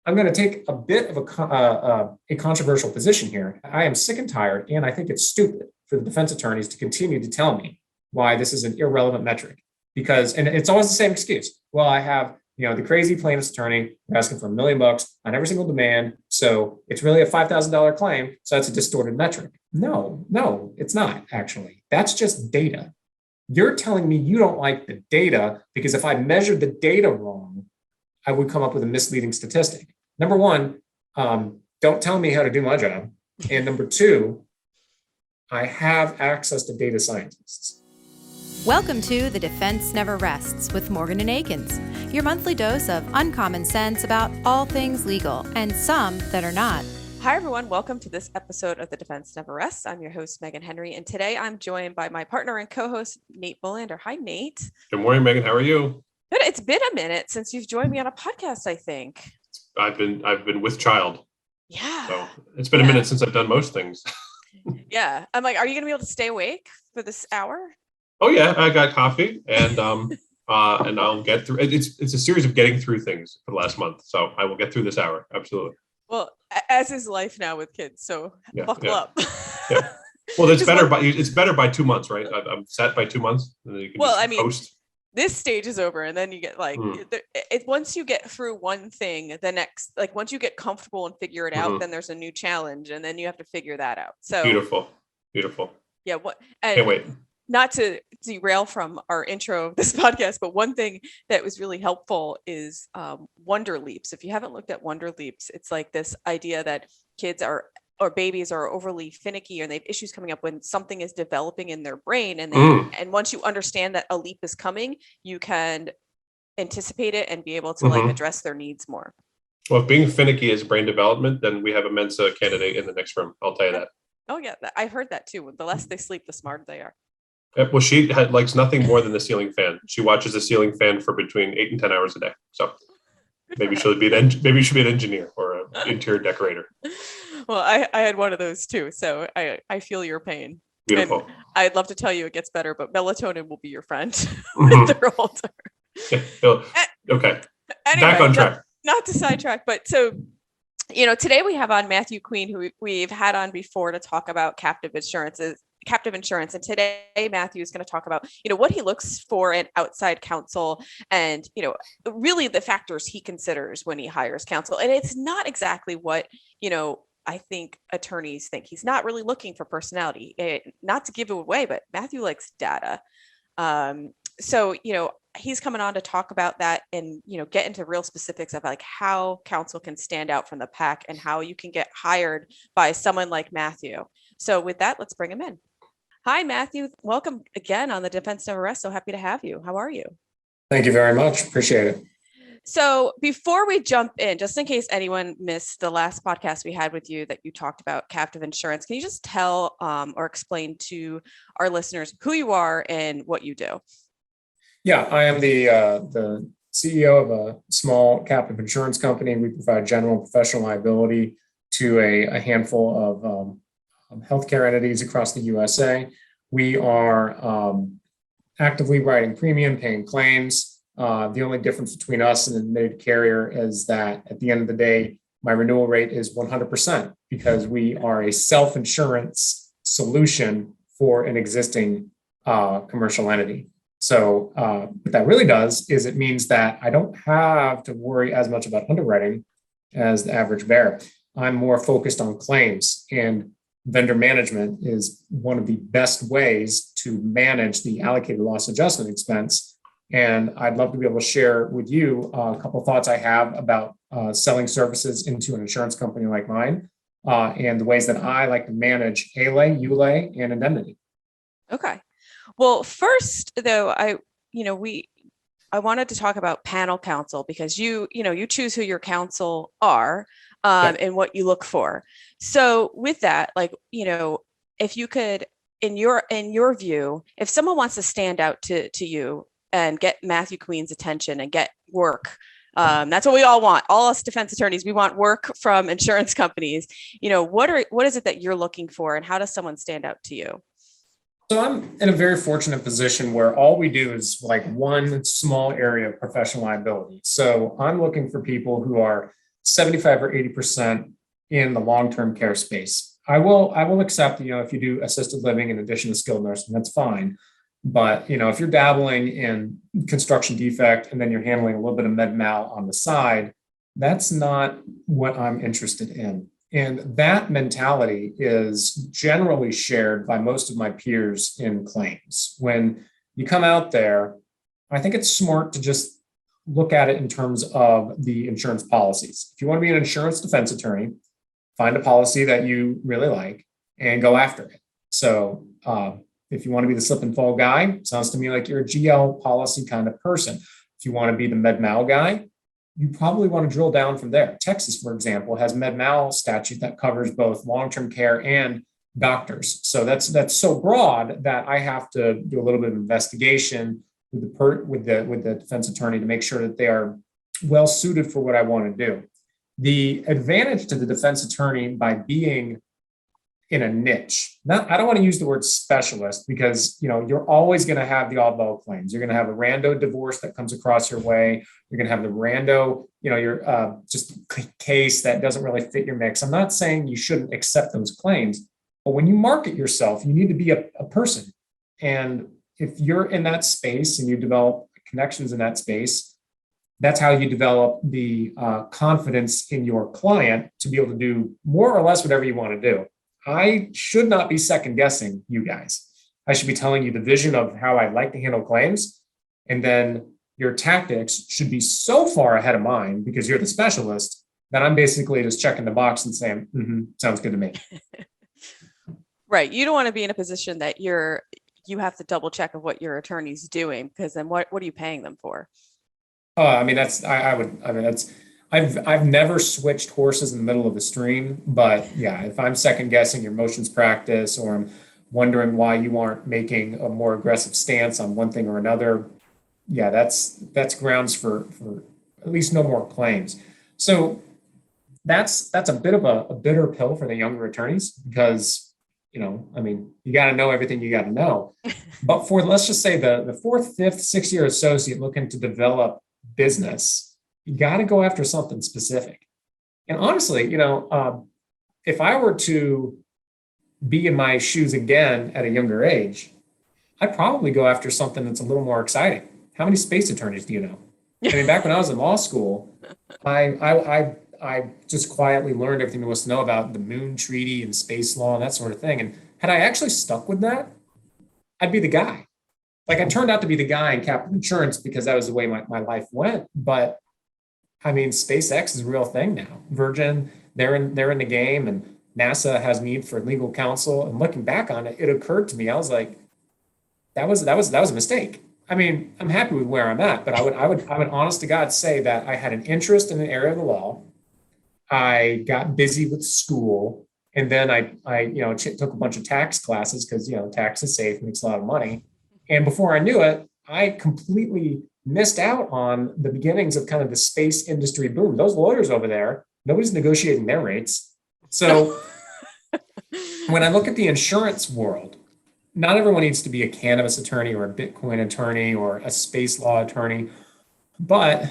I'm going to take a bit of a controversial position here. I am sick and tired, and I think it's stupid for the defense attorneys to continue to tell me why this is an irrelevant metric. And it's always the same excuse. Well, I have, the crazy plaintiff's attorney asking for $1 million on every single demand. So it's really a $5,000 claim. So that's a distorted metric. No, it's not actually. That's just data. You're telling me you don't like the data because if I measured the data wrong, I would come up with a misleading statistic. Number one, don't tell me how to do my job. And number two, I have access to data scientists. Welcome to The Defense Never Rests with Morgan Akins, your monthly dose of uncommon sense about all things legal and some that are not. Hi, everyone. Welcome to this episode of The Defense Never Rests. I'm your host, Meghan Henry, and today I'm joined by my partner and co-host, Nate Bolander. Hi, Nate. Good morning, Meghan. How are you? Good. It's been a minute since you've joined me on a podcast, I think. I've been with child. Yeah. So it's been a minute since I've done most things. Yeah. I'm like, are you going to be able to stay awake for this hour? Oh yeah, I got coffee and and I'll get through. It's a series of getting through things for the last month, so I will get through this hour. Absolutely. Well, as is life now with kids, so buckle up. Yeah. Well, it's better by 2 months, right? I'm set by 2 months. And then you can post. This stage is over, and then you get once you get through one thing, the next, once you get comfortable and figure it out, then there's a new challenge, and then you have to figure that out. So beautiful. Yeah. Can't wait. Not to derail from our intro of this podcast, but one thing that was really helpful is Wonder Leaps. If you haven't looked at Wonder Leaps, it's like this idea that kids or babies are overly finicky and they have issues coming up when something is developing in their brain. And once you understand that a leap is coming, you can anticipate it and be able to address their needs more. Well, if being finicky is brain development, then we have a Mensa candidate in the next room. I'll tell you that. Oh yeah, I heard that too. The less they sleep, the smarter they are. Well, she likes nothing more than the ceiling fan. She watches the ceiling fan for between 8 and 10 hours a day. So maybe she'll be an engineer or an interior decorator. Well, I had one of those too, so I feel your pain. Beautiful. And I'd love to tell you it gets better, but melatonin will be your friend when they're older. Okay. Anyway, back on track. Not to sidetrack, but so today we have on Matthew Queen, who we've had on before to talk about captive insurance. And today Matthew is going to talk about, what he looks for in outside counsel and, really the factors he considers when he hires counsel. And it's not exactly what, I think attorneys think. He's not really looking for personality, not to give it away, but Matthew likes data. So he's coming on to talk about that and, get into real specifics of how counsel can stand out from the pack and how you can get hired by someone like Matthew. So with that, let's bring him in. Hi, Matthew. Welcome again on the Defense Never Rests. So happy to have you. How are you? Thank you very much. Appreciate it. So before we jump in, just in case anyone missed the last podcast we had with you that you talked about captive insurance, can you just tell or explain to our listeners who you are and what you do? Yeah, I am the CEO of a small captive insurance company. We provide general and professional liability to a handful of healthcare entities across the USA. We are actively writing premium, paying claims. The only difference between us and an admitted carrier is that at the end of the day, my renewal rate is 100% because we are a self-insurance solution for an existing commercial entity. So what that really does is it means that I don't have to worry as much about underwriting as the average bear. I'm more focused on claims, and vendor management is one of the best ways to manage the allocated loss adjustment expense. And I'd love to be able to share with you a couple of thoughts I have about selling services into an insurance company like mine and the ways that I like to manage ALA, ULA, and indemnity. Okay. Well, first though, I wanted to talk about panel counsel because you choose who your counsel are and what you look for. So with that, if you could, in your view, if someone wants to stand out to you and get Matthew Queen's attention and get work, that's what we all want. All us defense attorneys, we want work from insurance companies. What is it that you're looking for, and how does someone stand out to you? So I'm in a very fortunate position where all we do is one small area of professional liability. So I'm looking for people who are 75 or 80% in the long-term care space. I will accept, if you do assisted living in addition to skilled nursing, that's fine. But, if you're dabbling in construction defect and then you're handling a little bit of med mal on the side, that's not what I'm interested in. And that mentality is generally shared by most of my peers in claims. When you come out there, I think it's smart to just look at it in terms of the insurance policies. If you want to be an insurance defense attorney, find a policy that you really like and go after it. So if you want to be the slip and fall guy, sounds to me like you're a GL policy kind of person. If you want to be the med mal guy, you probably want to drill down from there. Texas, for example, has med mal statute that covers both long-term care and doctors. So that's so broad that I have to do a little bit of investigation with the defense attorney to make sure that they are well suited for what I want to do. The advantage to the defense attorney by being in a niche, I don't want to use the word specialist because, you're always going to have the oddball claims. You're going to have a rando divorce that comes across your way. You're going to have the rando, your just case that doesn't really fit your mix. I'm not saying you shouldn't accept those claims, but when you market yourself, you need to be a person. And if you're in that space and you develop connections in that space, that's how you develop the confidence in your client to be able to do more or less whatever you want to do. I should not be second guessing you guys. I should be telling you the vision of how I'd like to handle claims. And then your tactics should be so far ahead of mine because you're the specialist that I'm basically just checking the box and saying, sounds good to me. Right. You don't want to be in a position that you have to double check of what your attorney's doing, because then what are you paying them for? I've never switched horses in the middle of the stream, but yeah, if I'm second guessing your motions practice or I'm wondering why you aren't making a more aggressive stance on one thing or another, yeah, that's grounds for at least no more claims. So that's a bit of a bitter pill for the younger attorneys because, you got to know everything you got to know. But for, let's just say the fourth, fifth, sixth year associate looking to develop business, you got to go after something specific. And honestly, if I were to be in my shoes again at a younger age, I'd probably go after something that's a little more exciting. How many space attorneys do you know? Back when I was in law school, I just quietly learned everything there was to know about the Moon Treaty and space law and that sort of thing. And had I actually stuck with that, I'd be the guy. Like I turned out to be the guy in captive insurance because that was the way my life went. But SpaceX is a real thing now. Virgin, they're in the game, and NASA has need for legal counsel. And looking back on it, it occurred to me, I was like, that was a mistake. I'm happy with where I'm at, but I would honest to God say that I had an interest in an area of the law. I got busy with school, and then I took a bunch of tax classes because tax is safe, makes a lot of money. And before I knew it, I completely missed out on the beginnings of kind of the space industry boom. Those lawyers over there, nobody's negotiating their rates. So when I look at the insurance world, not everyone needs to be a cannabis attorney or a Bitcoin attorney or a space law attorney, but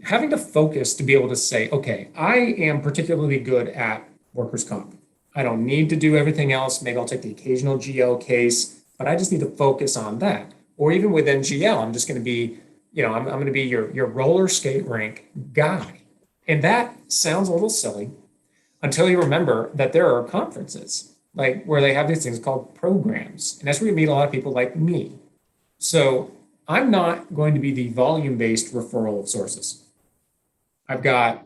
having to focus to be able to say, okay, I am particularly good at workers' comp. I don't need to do everything else. Maybe I'll take the occasional GL case, but I just need to focus on that. Or even within GL, I'm just going to be, I'm going to be your roller skate rink guy. And that sounds a little silly until you remember that there are conferences like where they have these things called programs. And that's where you meet a lot of people like me. So I'm not going to be the volume-based referral of sources. I've got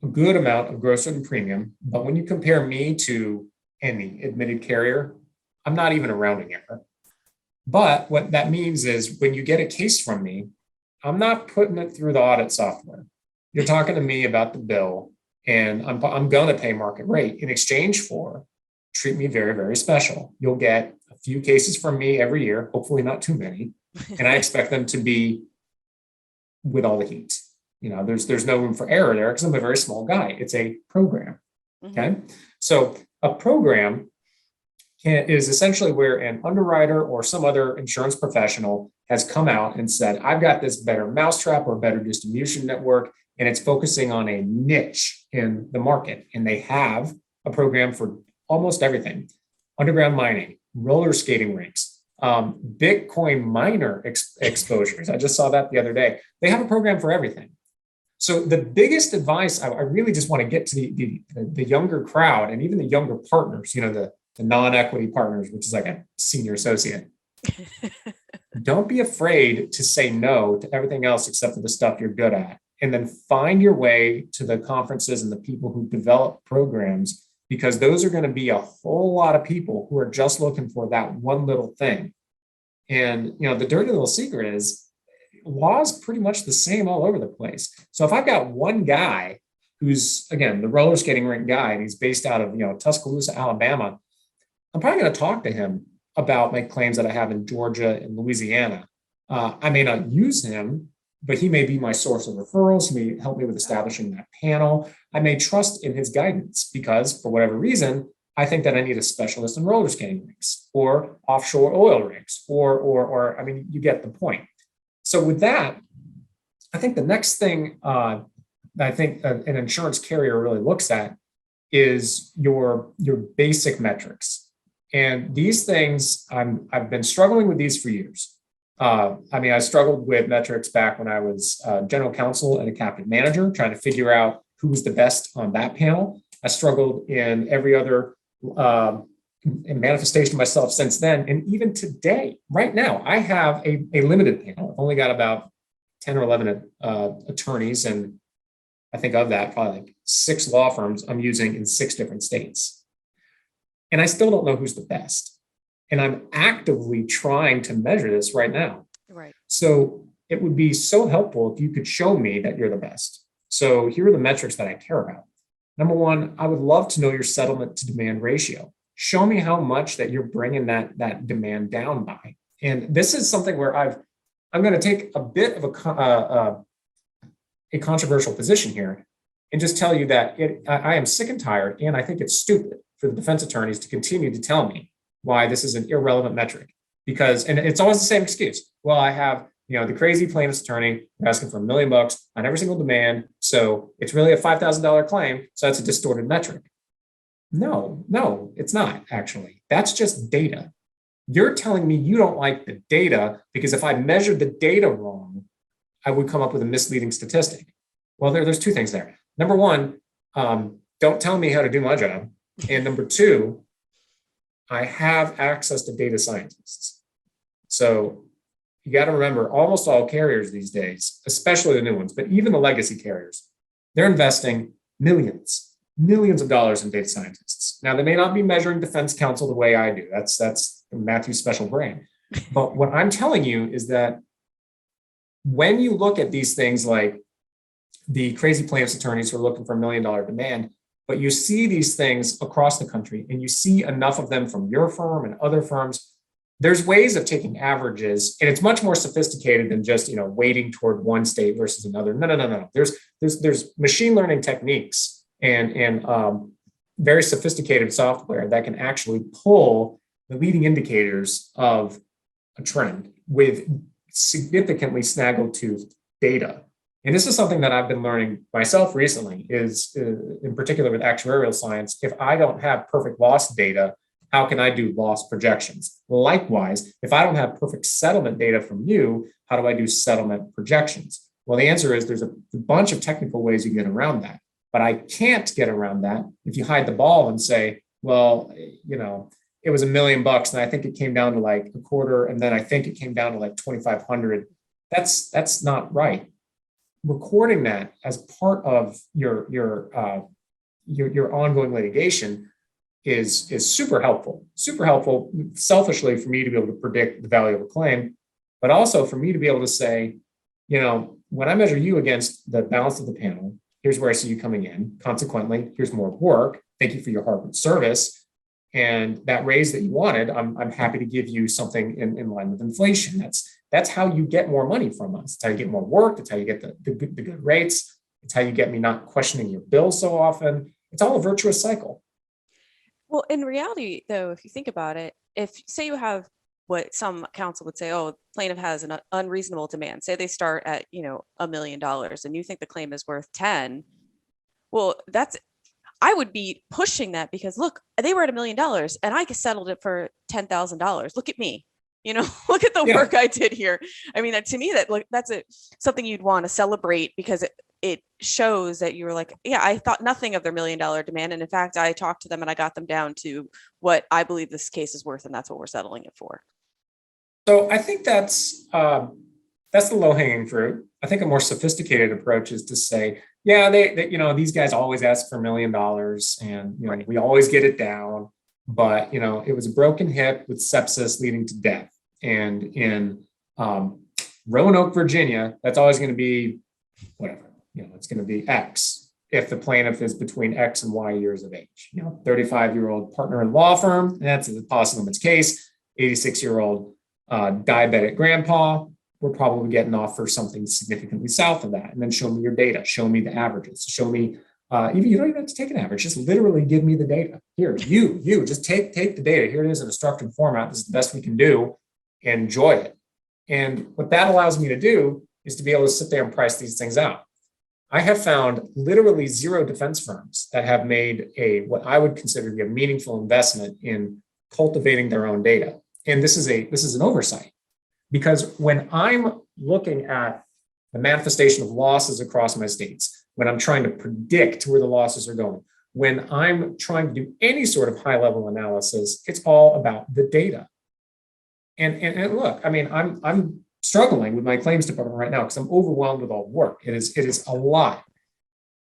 a good amount of gross written premium, but when you compare me to any admitted carrier, I'm not even a rounding error. But what that means is when you get a case from me, I'm not putting it through the audit software. You're talking to me about the bill, and I'm going to pay market rate in exchange for treat me very, very special. You'll get a few cases from me every year, hopefully not too many, and I expect them to be with all the heat. There's no room for error there because I'm a very small guy. It's a program. Okay. So a program is essentially where an underwriter or some other insurance professional has come out and said, I've got this better mousetrap or better distribution network. and it's focusing on a niche in the market. And they have a program for almost everything: underground mining, roller skating rinks, Bitcoin miner exposures. I just saw that the other day. They have a program for everything. So the biggest advice, I really just want to get to the younger crowd and even the younger partners, the non-equity partners, which is like a senior associate. Don't be afraid to say no to everything else except for the stuff you're good at. And then find your way to the conferences and the people who develop programs, because those are going to be a whole lot of people who are just looking for that one little thing. And, the dirty little secret is law is pretty much the same all over the place. So if I've got one guy who's, again, the roller skating rink guy, and he's based out of, Tuscaloosa, Alabama, I'm probably going to talk to him about my claims that I have in Georgia and Louisiana. I may not use him, but he may be my source of referrals. He may help me with establishing that panel. I may trust in his guidance because, for whatever reason, I think that I need a specialist in roller skating rinks or offshore oil rigs, or you get the point. So with that, I think the next thing I think an insurance carrier really looks at is your basic metrics. And these things, I've been struggling with these for years. I struggled with metrics back when I was general counsel and a captive manager, trying to figure out who was the best on that panel. I struggled in every other manifestation of myself since then. And even today, right now, I have a limited panel. I've only got about 10 or 11 attorneys. And I think of that, probably like 6 law firms I'm using in 6 different states. And I still don't know who's the best. And I'm actively trying to measure this right now. Right. So it would be so helpful if you could show me that you're the best. So here are the metrics that I care about. Number one, I would love to know your settlement to demand ratio. Show me how much that you're bringing that demand down by. And this is something where I'm going to take a bit of a controversial position here and just tell you that I am sick and tired, and I think it's stupid for the defense attorneys to continue to tell me why this is an irrelevant metric. And it's always the same excuse. Well, I have the crazy plaintiff's attorney asking for $1 million on every single demand, so it's really a $5,000 claim, so that's a distorted metric. No, it's not actually. That's just data. You're telling me you don't like the data because if I measured the data wrong, I would come up with a misleading statistic. Well, there's 2 things there. Number one, don't tell me how to do my job. And number 2, I have access to data scientists. So you got to remember, almost all carriers these days, especially the new ones, but even the legacy carriers, they're investing millions of dollars in data scientists. Now, they may not be measuring defense counsel the way I do. That's Matthew's special brain. But what I'm telling you is that when you look at these things like the crazy plaintiffs attorneys who are looking for $1 million demand, but you see these things across the country and you see enough of them from your firm and other firms, there's ways of taking averages, and it's much more sophisticated than just weighting toward one state versus another. No. There's machine learning techniques and very sophisticated software that can actually pull the leading indicators of a trend with significantly snaggle-toothed data. And this is something that I've been learning myself recently, is in particular with actuarial science. If I don't have perfect loss data, how can I do loss projections? Likewise, if I don't have perfect settlement data from you, how do I do settlement projections? Well, the answer is there's a bunch of technical ways you get around that. But I can't get around that if you hide the ball and say, well, it was $1 million and I think it came down to like a quarter, and then I think it came down to like 2,500. That's not right. Recording that as part of your ongoing litigation is super helpful selfishly for me to be able to predict the value of a claim, but also for me to be able to say, when I measure you against the balance of the panel, here's where I see you coming in. Consequently, here's more work. Thank you for your hard service. And that raise that you wanted, I'm happy to give you something in line with inflation. That's how you get more money from us. It's how you get more work. It's how you get the good rates. It's how you get me not questioning your bill so often. It's all a virtuous cycle. Well, in reality, though, if you think about it, if say you have what some counsel would say, oh, plaintiff has an unreasonable demand. Say they start at, $1 million and you think the claim is worth 10. Well, I would be pushing that because look, they were at $1 million and I settled it for $10,000. Look at me, look at the work I did here. I mean, to me, that's something you'd want to celebrate because it shows that you were like, yeah, I thought nothing of their $1 million demand. And in fact, I talked to them and I got them down to what I believe this case is worth. And that's what we're settling it for. So I think that's the low hanging fruit. I think a more sophisticated approach is to say, yeah, they these guys always ask for $1 million and, we always get it down, but, it was a broken hip with sepsis leading to death. And in Roanoke, Virginia, that's always going to be whatever, it's going to be X if the plaintiff is between X and Y years of age, 35-year-old partner in law firm, that's a policy limits case, 86-year-old diabetic grandpa, we're probably getting off for something significantly south of that. And then show me your data, show me the averages, show me, you don't even have to take an average, just literally give me the data. Here, you just take the data. Here it is in a structured format. This is the best we can do. Enjoy it. And what that allows me to do is to be able to sit there and price these things out. I have found literally 0 defense firms that have made what I would consider to be a meaningful investment in cultivating their own data. And this is an oversight. Because when I'm looking at the manifestation of losses across my states, when I'm trying to predict where the losses are going, when I'm trying to do any sort of high-level analysis, it's all about the data. And look, I mean, I'm struggling with my claims department right now because I'm overwhelmed with all the work. It is a lot.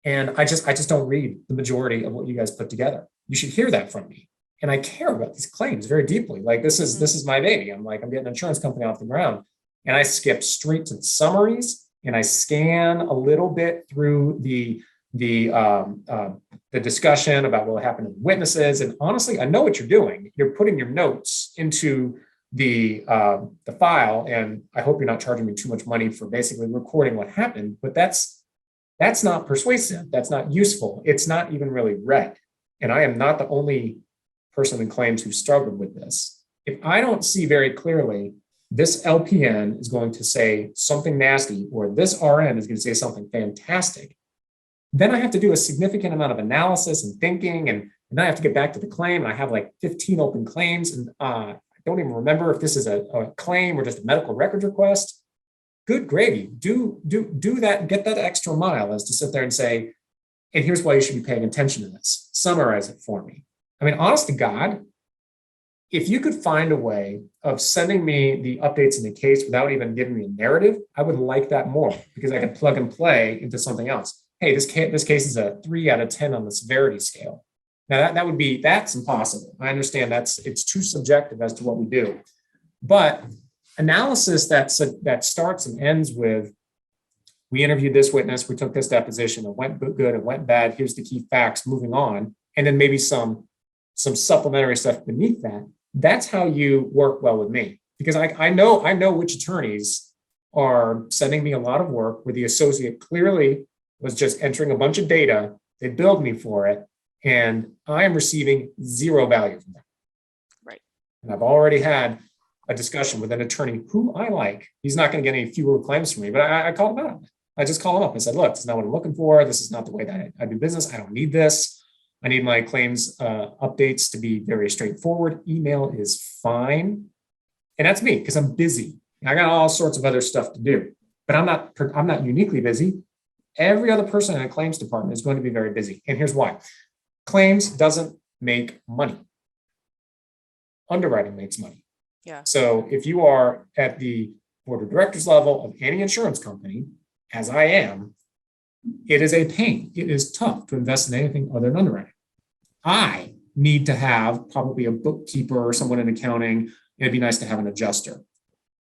And I just don't read the majority of what you guys put together. You should hear that from me. And I care about these claims very deeply. Like this is my baby. I'm getting an insurance company off the ground. And I skip straight to the summaries and I scan a little bit through the discussion about what happened to the witnesses. And honestly, I know what you're doing. You're putting your notes into the file, and I hope you're not charging me too much money for basically recording what happened. But that's not persuasive. That's not useful. It's not even really read. And I am not the only person in claims who struggled with this. If I don't see very clearly this LPN is going to say something nasty or this RN is going to say something fantastic, then I have to do a significant amount of analysis and thinking, and then I have to get back to the claim. And I have like 15 open claims, and I don't even remember if this is a claim or just a medical records request. Good gravy. Do that and get that extra mile as to sit there and say, and here's why you should be paying attention to this. Summarize it for me. I mean, honest to God, if you could find a way of sending me the updates in the case without even giving me a narrative, I would like that more because I could plug and play into something else. Hey, this case is a 3 out of 10 on the severity scale. Now that's impossible. I understand it's too subjective as to what we do, but analysis that starts and ends with, we interviewed this witness, we took this deposition, it went good, it went bad, here's the key facts, moving on, and then maybe some supplementary stuff beneath that. That's how you work well with me, because I know which attorneys are sending me a lot of work where the associate clearly was just entering a bunch of data, they billed me for it, and I am receiving 0 value from them. Right. And I've already had a discussion with an attorney who I like. He's not going to get any fewer claims from me, but I called him out. I just called him up and said, look, this is not what I'm looking for. This is not the way that I do business. I don't need this. I need my claims updates to be very straightforward. Email is fine. And that's me because I'm busy. I got all sorts of other stuff to do, but I'm not uniquely busy. Every other person in a claims department is going to be very busy. And here's why. Claims doesn't make money. Underwriting makes money. Yeah. So if you are at the board of directors level of any insurance company, as I am, it is a pain. It is tough to invest in anything other than underwriting. I need to have probably a bookkeeper or someone in accounting. It'd be nice to have an adjuster.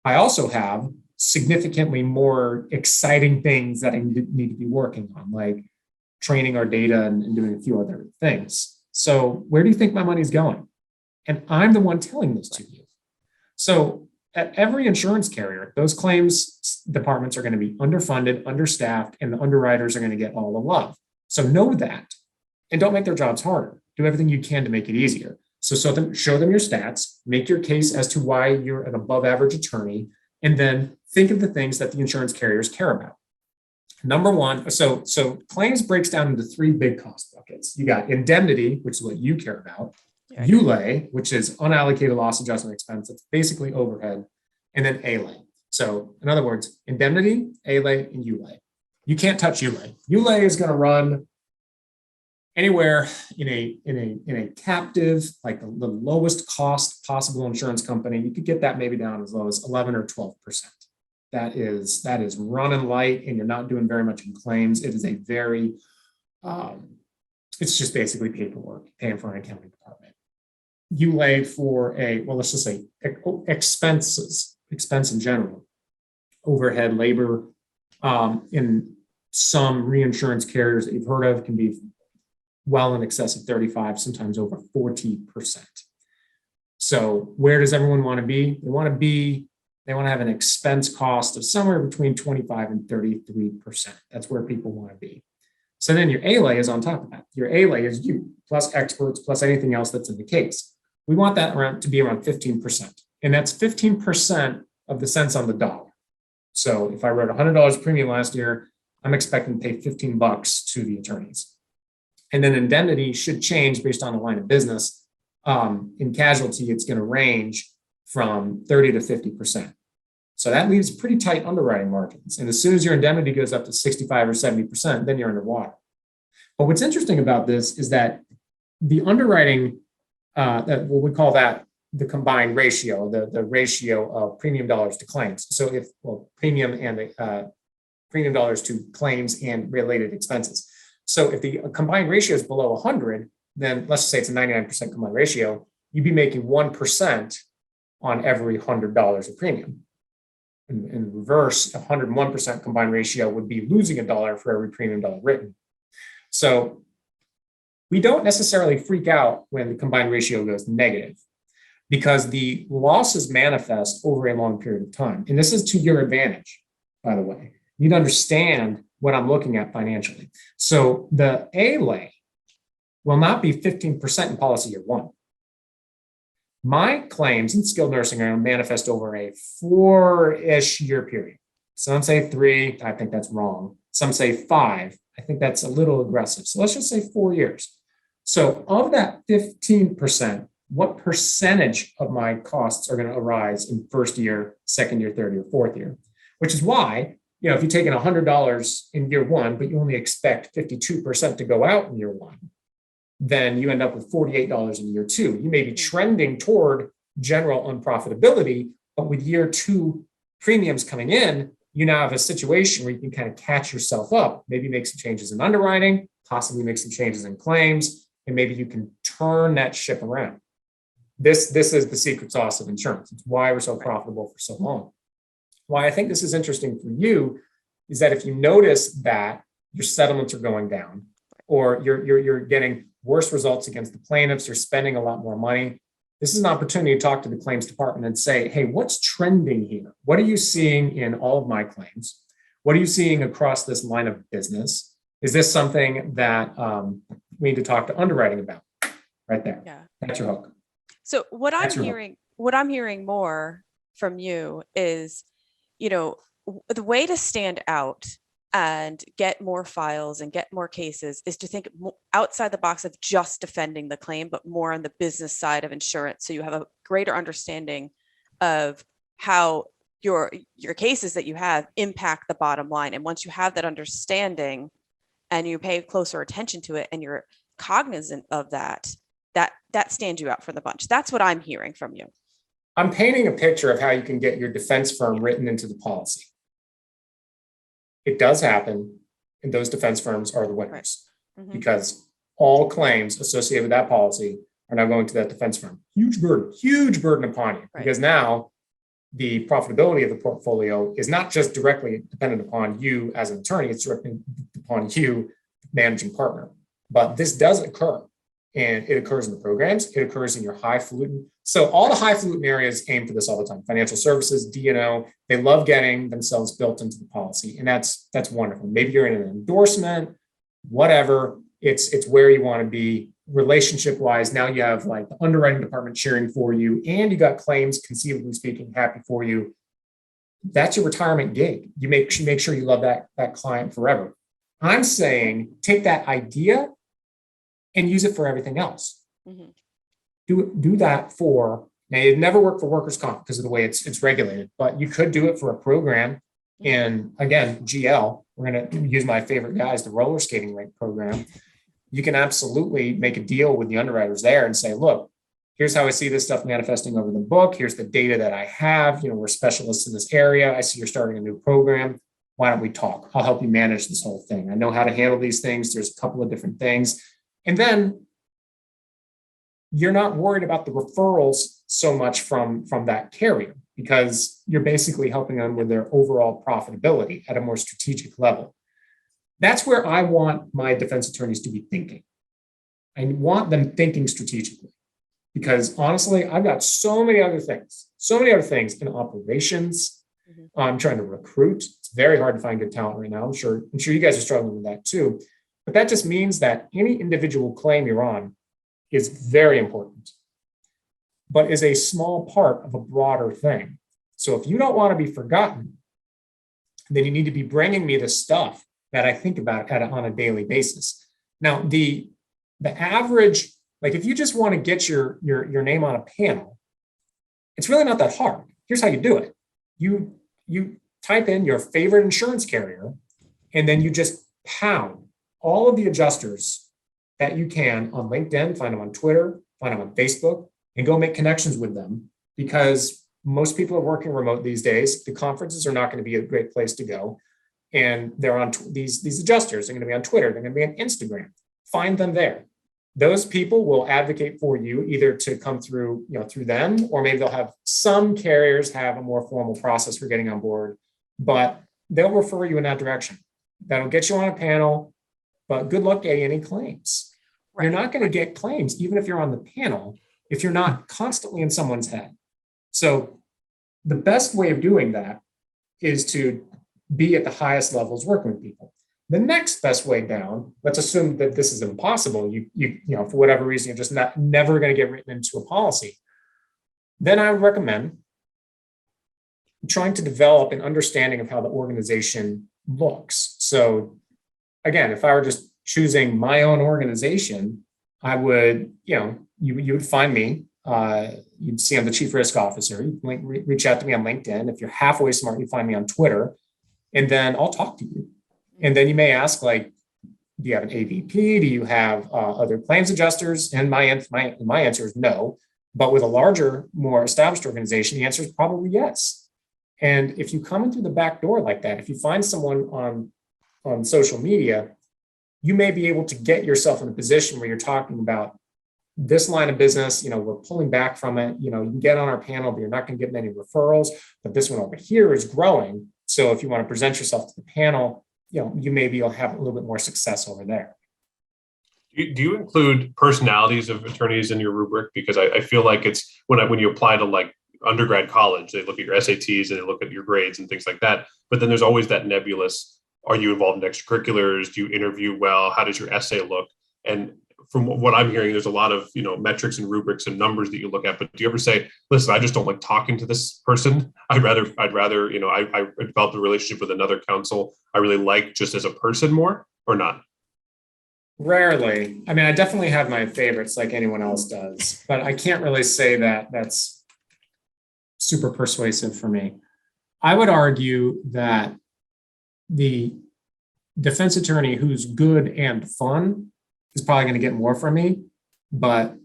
I also have significantly more exciting things that I need to be working on, like training our data and doing a few other things. So where do you think my money's going? And I'm the one telling this to you. So at every insurance carrier, those claims departments are going to be underfunded, understaffed, and the underwriters are going to get all the love. So know that and don't make their jobs harder. Do everything you can to make it easier. So show them your stats, make your case as to why you're an above average attorney, and then think of the things that the insurance carriers care about. Number one, so claims breaks down into three big cost buckets. You got indemnity, which is what you care about, Yeah. ULAE, which is unallocated loss adjustment expense. It's basically overhead, and then ALAE. So in other words, indemnity, ALAE, and ULAE. You can't touch ULAE. ULAE is going to run anywhere in a captive, like the lowest cost possible insurance company. You could get that maybe down as low as 11 or 12%. That is running light, and you're not doing very much in claims. It is a very, it's just basically paperwork, paying for an accounting department. ULAE for let's just say expense in general, overhead, labor, in some reinsurance carriers that you've heard of can be well in excess of 35, sometimes over 40%. So where does everyone want to be? They want to have an expense cost of somewhere between 25 and 33%. That's where people want to be. So then your ALAE is on top of that. Your ALAE is you, plus experts, plus anything else that's in the case. We want that to be around 15%. And that's 15% of the cents on the dollar. So if I wrote $100 premium last year, I'm expecting to pay $15 to the attorneys. And then indemnity should change based on the line of business. In casualty, it's going to range from 30 to 50%. So that leaves pretty tight underwriting margins. And as soon as your indemnity goes up to 65 or 70%, then you're underwater. But what's interesting about this is that the underwriting, what we call that the combined ratio, the ratio of premium dollars to claims. So premium and premium dollars to claims and related expenses. So if the combined ratio is below 100, then let's just say it's a 99% combined ratio, you'd be making 1% on every $100 of premium. In reverse, 101% combined ratio would be losing $1 for every premium dollar written. So we don't necessarily freak out when the combined ratio goes negative, because the losses manifest over a long period of time. And this is to your advantage, by the way. You need to understand what I'm looking at financially. So the ALAE will not be 15% in policy year one. My claims in skilled nursing are going to manifest over a 4-ish year period. Some say 3, I think that's wrong. Some say 5, I think that's a little aggressive. So let's just say 4 years. So of that 15%, what percentage of my costs are going to arise in first year, second year, third year, fourth year? Which is why, if you're taking $100 in year one, but you only expect 52% to go out in year one, then you end up with $48 in year two. You may be trending toward general unprofitability, but with year two premiums coming in, you now have a situation where you can kind of catch yourself up, maybe make some changes in underwriting, possibly make some changes in claims, and maybe you can turn that ship around. This is the secret sauce of insurance. It's why we're so profitable for so long. Why I think this is interesting for you is that if you notice that your settlements are going down, or you're getting worse results against the plaintiffs, you're spending a lot more money, this is an opportunity to talk to the claims department and say, hey, what's trending here? What are you seeing in all of my claims? What are you seeing across this line of business? Is this something that we need to talk to underwriting about? Right there. Yeah. That's your hook. So what I'm hearing more from you is, the way to stand out and get more files and get more cases is to think outside the box of just defending the claim, but more on the business side of insurance. So you have a greater understanding of how your cases that you have impact the bottom line. And once you have that understanding and you pay closer attention to it and you're cognizant of that stands you out from the bunch. That's what I'm hearing from you. I'm painting a picture of how you can get your defense firm written into the policy. It does happen, and those defense firms are the winners, right. Mm-hmm. Because all claims associated with that policy are now going to that defense firm. Huge burden upon you, right. Because now the profitability of the portfolio is not just directly dependent upon you as an attorney, it's directly upon you, managing partner. But this does occur, and it occurs in the programs, it occurs in your highfalutin. So all the highfalutin areas aim for this all the time. Financial services, D&O, they love getting themselves built into the policy. And that's wonderful. Maybe you're in an endorsement, whatever. It's where you want to be. relationship wise, now you have like the underwriting department cheering for you, and you got claims, conceivably speaking, happy for you. That's your retirement gig. You make sure you love that client forever. I'm saying take that idea and use it for everything else. Mhm. Do that for, now it never worked for workers' comp because of the way it's regulated, but you could do it for a program. And again, GL, we're going to use my favorite guys, the roller skating rink program. You can absolutely make a deal with the underwriters there and say, look, here's how I see this stuff manifesting over the book. Here's the data that I have. We're specialists in this area. I see you're starting a new program. Why don't we talk? I'll help you manage this whole thing. I know how to handle these things. There's a couple of different things. And then you're not worried about the referrals so much from that carrier, because you're basically helping them with their overall profitability at a more strategic level. That's where I want my defense attorneys to be thinking. I want them thinking strategically, because honestly, I've got so many other things in operations. I'm trying to recruit. It's very hard to find good talent right now. I'm sure you guys are struggling with that too. But that just means that any individual claim you're on is very important, but is a small part of a broader thing. So if you don't want to be forgotten, then you need to be bringing me the stuff that I think about on a daily basis. Now, the average, like if you just want to get your name on a panel, it's really not that hard. Here's how you do it. You type in your favorite insurance carrier, and then you just pound all of the adjusters that you can on LinkedIn, find them on Twitter, find them on Facebook, and go make connections with them, because most people are working remote these days. The conferences are not going to be a great place to go. And they're on these adjusters are going to be on Twitter. They're going to be on Instagram. Find them there. Those people will advocate for you either to come through, through them, or maybe they'll have some carriers have a more formal process for getting on board, but they'll refer you in that direction. That'll get you on a panel, but good luck getting any claims. Right. You're not going to get claims, even if you're on the panel, if you're not constantly in someone's head. So the best way of doing that is to be at the highest levels working with people. The next best way down, let's assume that this is impossible. You for whatever reason, you're just never going to get written into a policy. Then I would recommend trying to develop an understanding of how the organization looks. So again, if I were just choosing my own organization, I would, you would find me. You'd see I'm the chief risk officer. You can reach out to me on LinkedIn. If you're halfway smart, you find me on Twitter, and then I'll talk to you. And then you may ask, like, do you have an AVP? Do you have other claims adjusters? And my answer is no. But with a larger, more established organization, the answer is probably yes. And if you come in through the back door like that, if you find someone on social media, you may be able to get yourself in a position where you're talking about this line of business, we're pulling back from it. You can get on our panel, but you're not going to get many referrals. But this one over here is growing. So if you want to present yourself to the panel, you'll have a little bit more success over there. Do you include personalities of attorneys in your rubric? Because I feel like it's when you apply to like undergrad college, they look at your SATs and they look at your grades and things like that. But then there's always that nebulous, are you involved in extracurriculars? Do you interview well? How does your essay look? And from what I'm hearing, there's a lot of, metrics and rubrics and numbers that you look at, but do you ever say, listen, I just don't like talking to this person. I'd rather, I developed a relationship with another counsel I really like just as a person more, or not? Rarely. I mean, I definitely have my favorites like anyone else does, but I can't really say that that's super persuasive for me. I would argue that the defense attorney who's good and fun is probably going to get more from me, but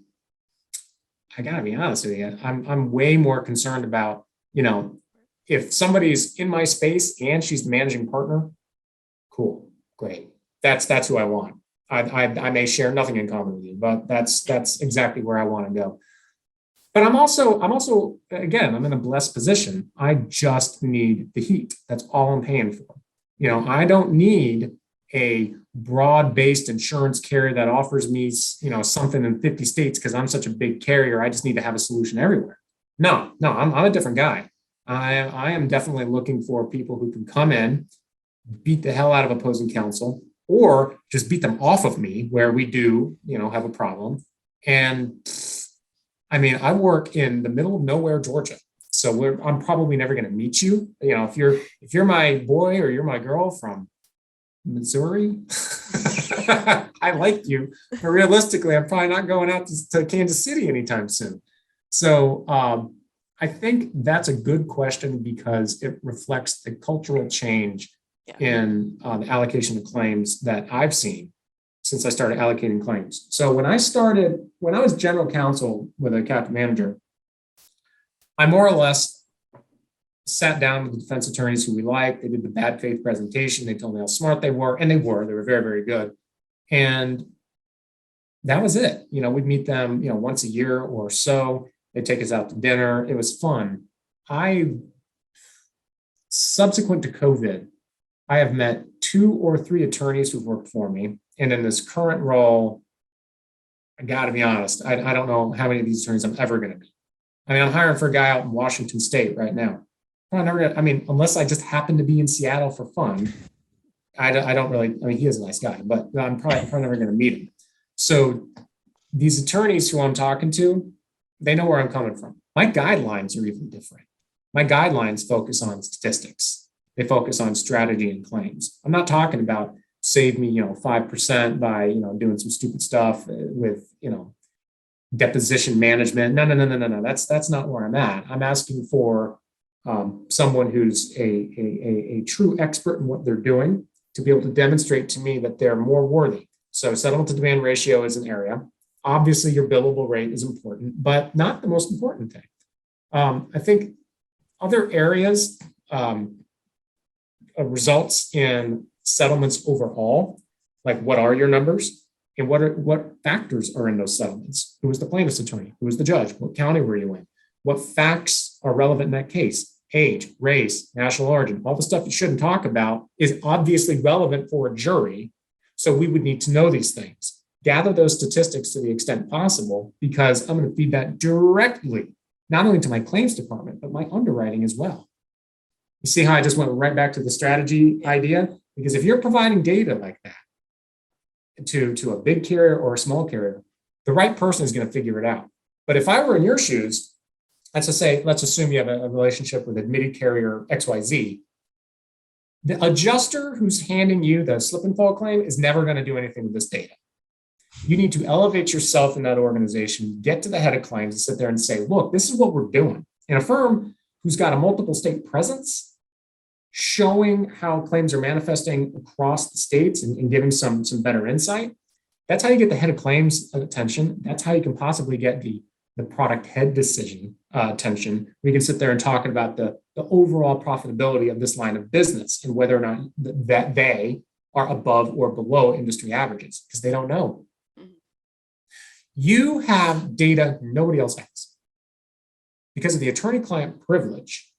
I gotta be honest with you, I'm way more concerned about, if somebody's in my space and she's the managing partner, cool, great. That's who I want. I may share nothing in common with you, but that's exactly where I want to go. But I'm also, again, I'm in a blessed position. I just need the heat. That's all I'm paying for. I don't need a broad-based insurance carrier that offers me, something in 50 states because I'm such a big carrier. I just need to have a solution everywhere. No, I'm a different guy. I am definitely looking for people who can come in, beat the hell out of opposing counsel, or just beat them off of me where we do, have a problem. And I mean, I work in the middle of nowhere, Georgia. So I'm probably never going to meet you. If you're my boy or you're my girl from Missouri, I like you, but realistically, I'm probably not going out to Kansas City anytime soon. So I think that's a good question because it reflects the cultural change in the allocation of claims that I've seen since I started allocating claims. So when I was general counsel with a captive manager, I more or less sat down with the defense attorneys who we liked. They did the bad faith presentation. They told me how smart they were, and they were very, very good. And that was it. We'd meet them, once a year or so. They'd take us out to dinner. It was fun. Subsequent to COVID, I have met 2 or 3 attorneys who've worked for me. And in this current role, I got to be honest, I don't know how many of these attorneys I'm ever going to meet. I mean, I'm hiring for a guy out in Washington State right now. Unless I just happen to be in Seattle for fun, I don't really, he is a nice guy, but I'm probably never going to meet him. So these attorneys who I'm talking to, they know where I'm coming from. My guidelines are even different. My guidelines focus on statistics. They focus on strategy and claims. I'm not talking about save me, 5% by, doing some stupid stuff with, deposition management. No. That's not where I'm at. I'm asking for someone who's a true expert in what they're doing to be able to demonstrate to me that they're more worthy. So settlement to demand ratio is an area. Obviously, your billable rate is important, but not the most important thing. I think other areas results in settlements overall, like what are your numbers and what factors are in those settlements? Who was the plaintiff's attorney? Who was the judge? What county were you in? What facts are relevant in that case? Age, race, national origin, all the stuff you shouldn't talk about is obviously relevant for a jury. So we would need to know these things. Gather those statistics to the extent possible, because I'm going to feed that directly, not only to my claims department, but my underwriting as well. You see how I just went right back to the strategy idea? Because if you're providing data like that to a big carrier or a small carrier, the right person is going to figure it out. But if I were in your shoes, let's assume you have a relationship with admitted carrier XYZ. The adjuster who's handing you the slip and fall claim is never going to do anything with this data. You need to elevate yourself in that organization, get to the head of claims and sit there and say, look, this is what we're doing. In a firm who's got a multiple state presence, showing how claims are manifesting across the states and giving some better insight, that's how you get the head of claims attention. That's how you can possibly get the product head decision attention. We can sit there and talk about the overall profitability of this line of business and whether or not that they are above or below industry averages, because they don't know. You have data nobody else has. Because of the attorney-client privilege,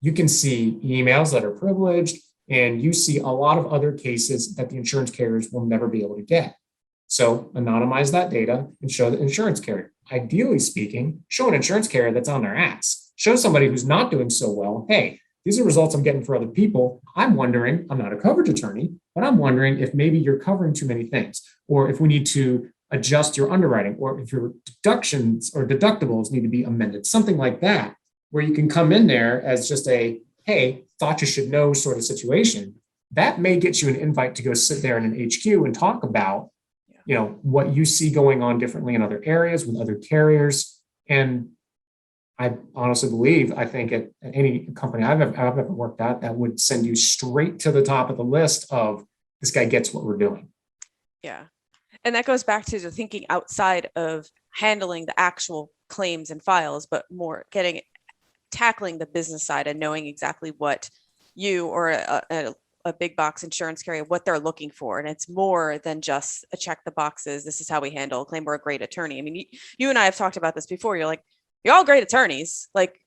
you can see emails that are privileged, and you see a lot of other cases that the insurance carriers will never be able to get. So anonymize that data and show the insurance carrier. Ideally speaking, show an insurance carrier that's on their ass. Show somebody who's not doing so well, hey, these are results I'm getting for other people. I'm wondering, I'm not a coverage attorney, but I'm wondering if maybe you're covering too many things, or if we need to adjust your underwriting, or if your deductions or deductibles need to be amended, something like that, where you can come in there as just a, hey, thought you should know sort of situation. That may get you an invite to go sit there in an HQ and talk about, what you see going on differently in other areas with other carriers. And I honestly believe, I think at any company I've ever worked at, that would send you straight to the top of the list of this guy gets what we're doing. Yeah. And that goes back to the thinking outside of handling the actual claims and files, but more tackling the business side and knowing exactly what you or a big box insurance carrier, what they're looking for. And it's more than just a check the boxes. This is how we handle a claim. We're a great attorney. I mean, you and I have talked about this before. You're like, you're all great attorneys. Like,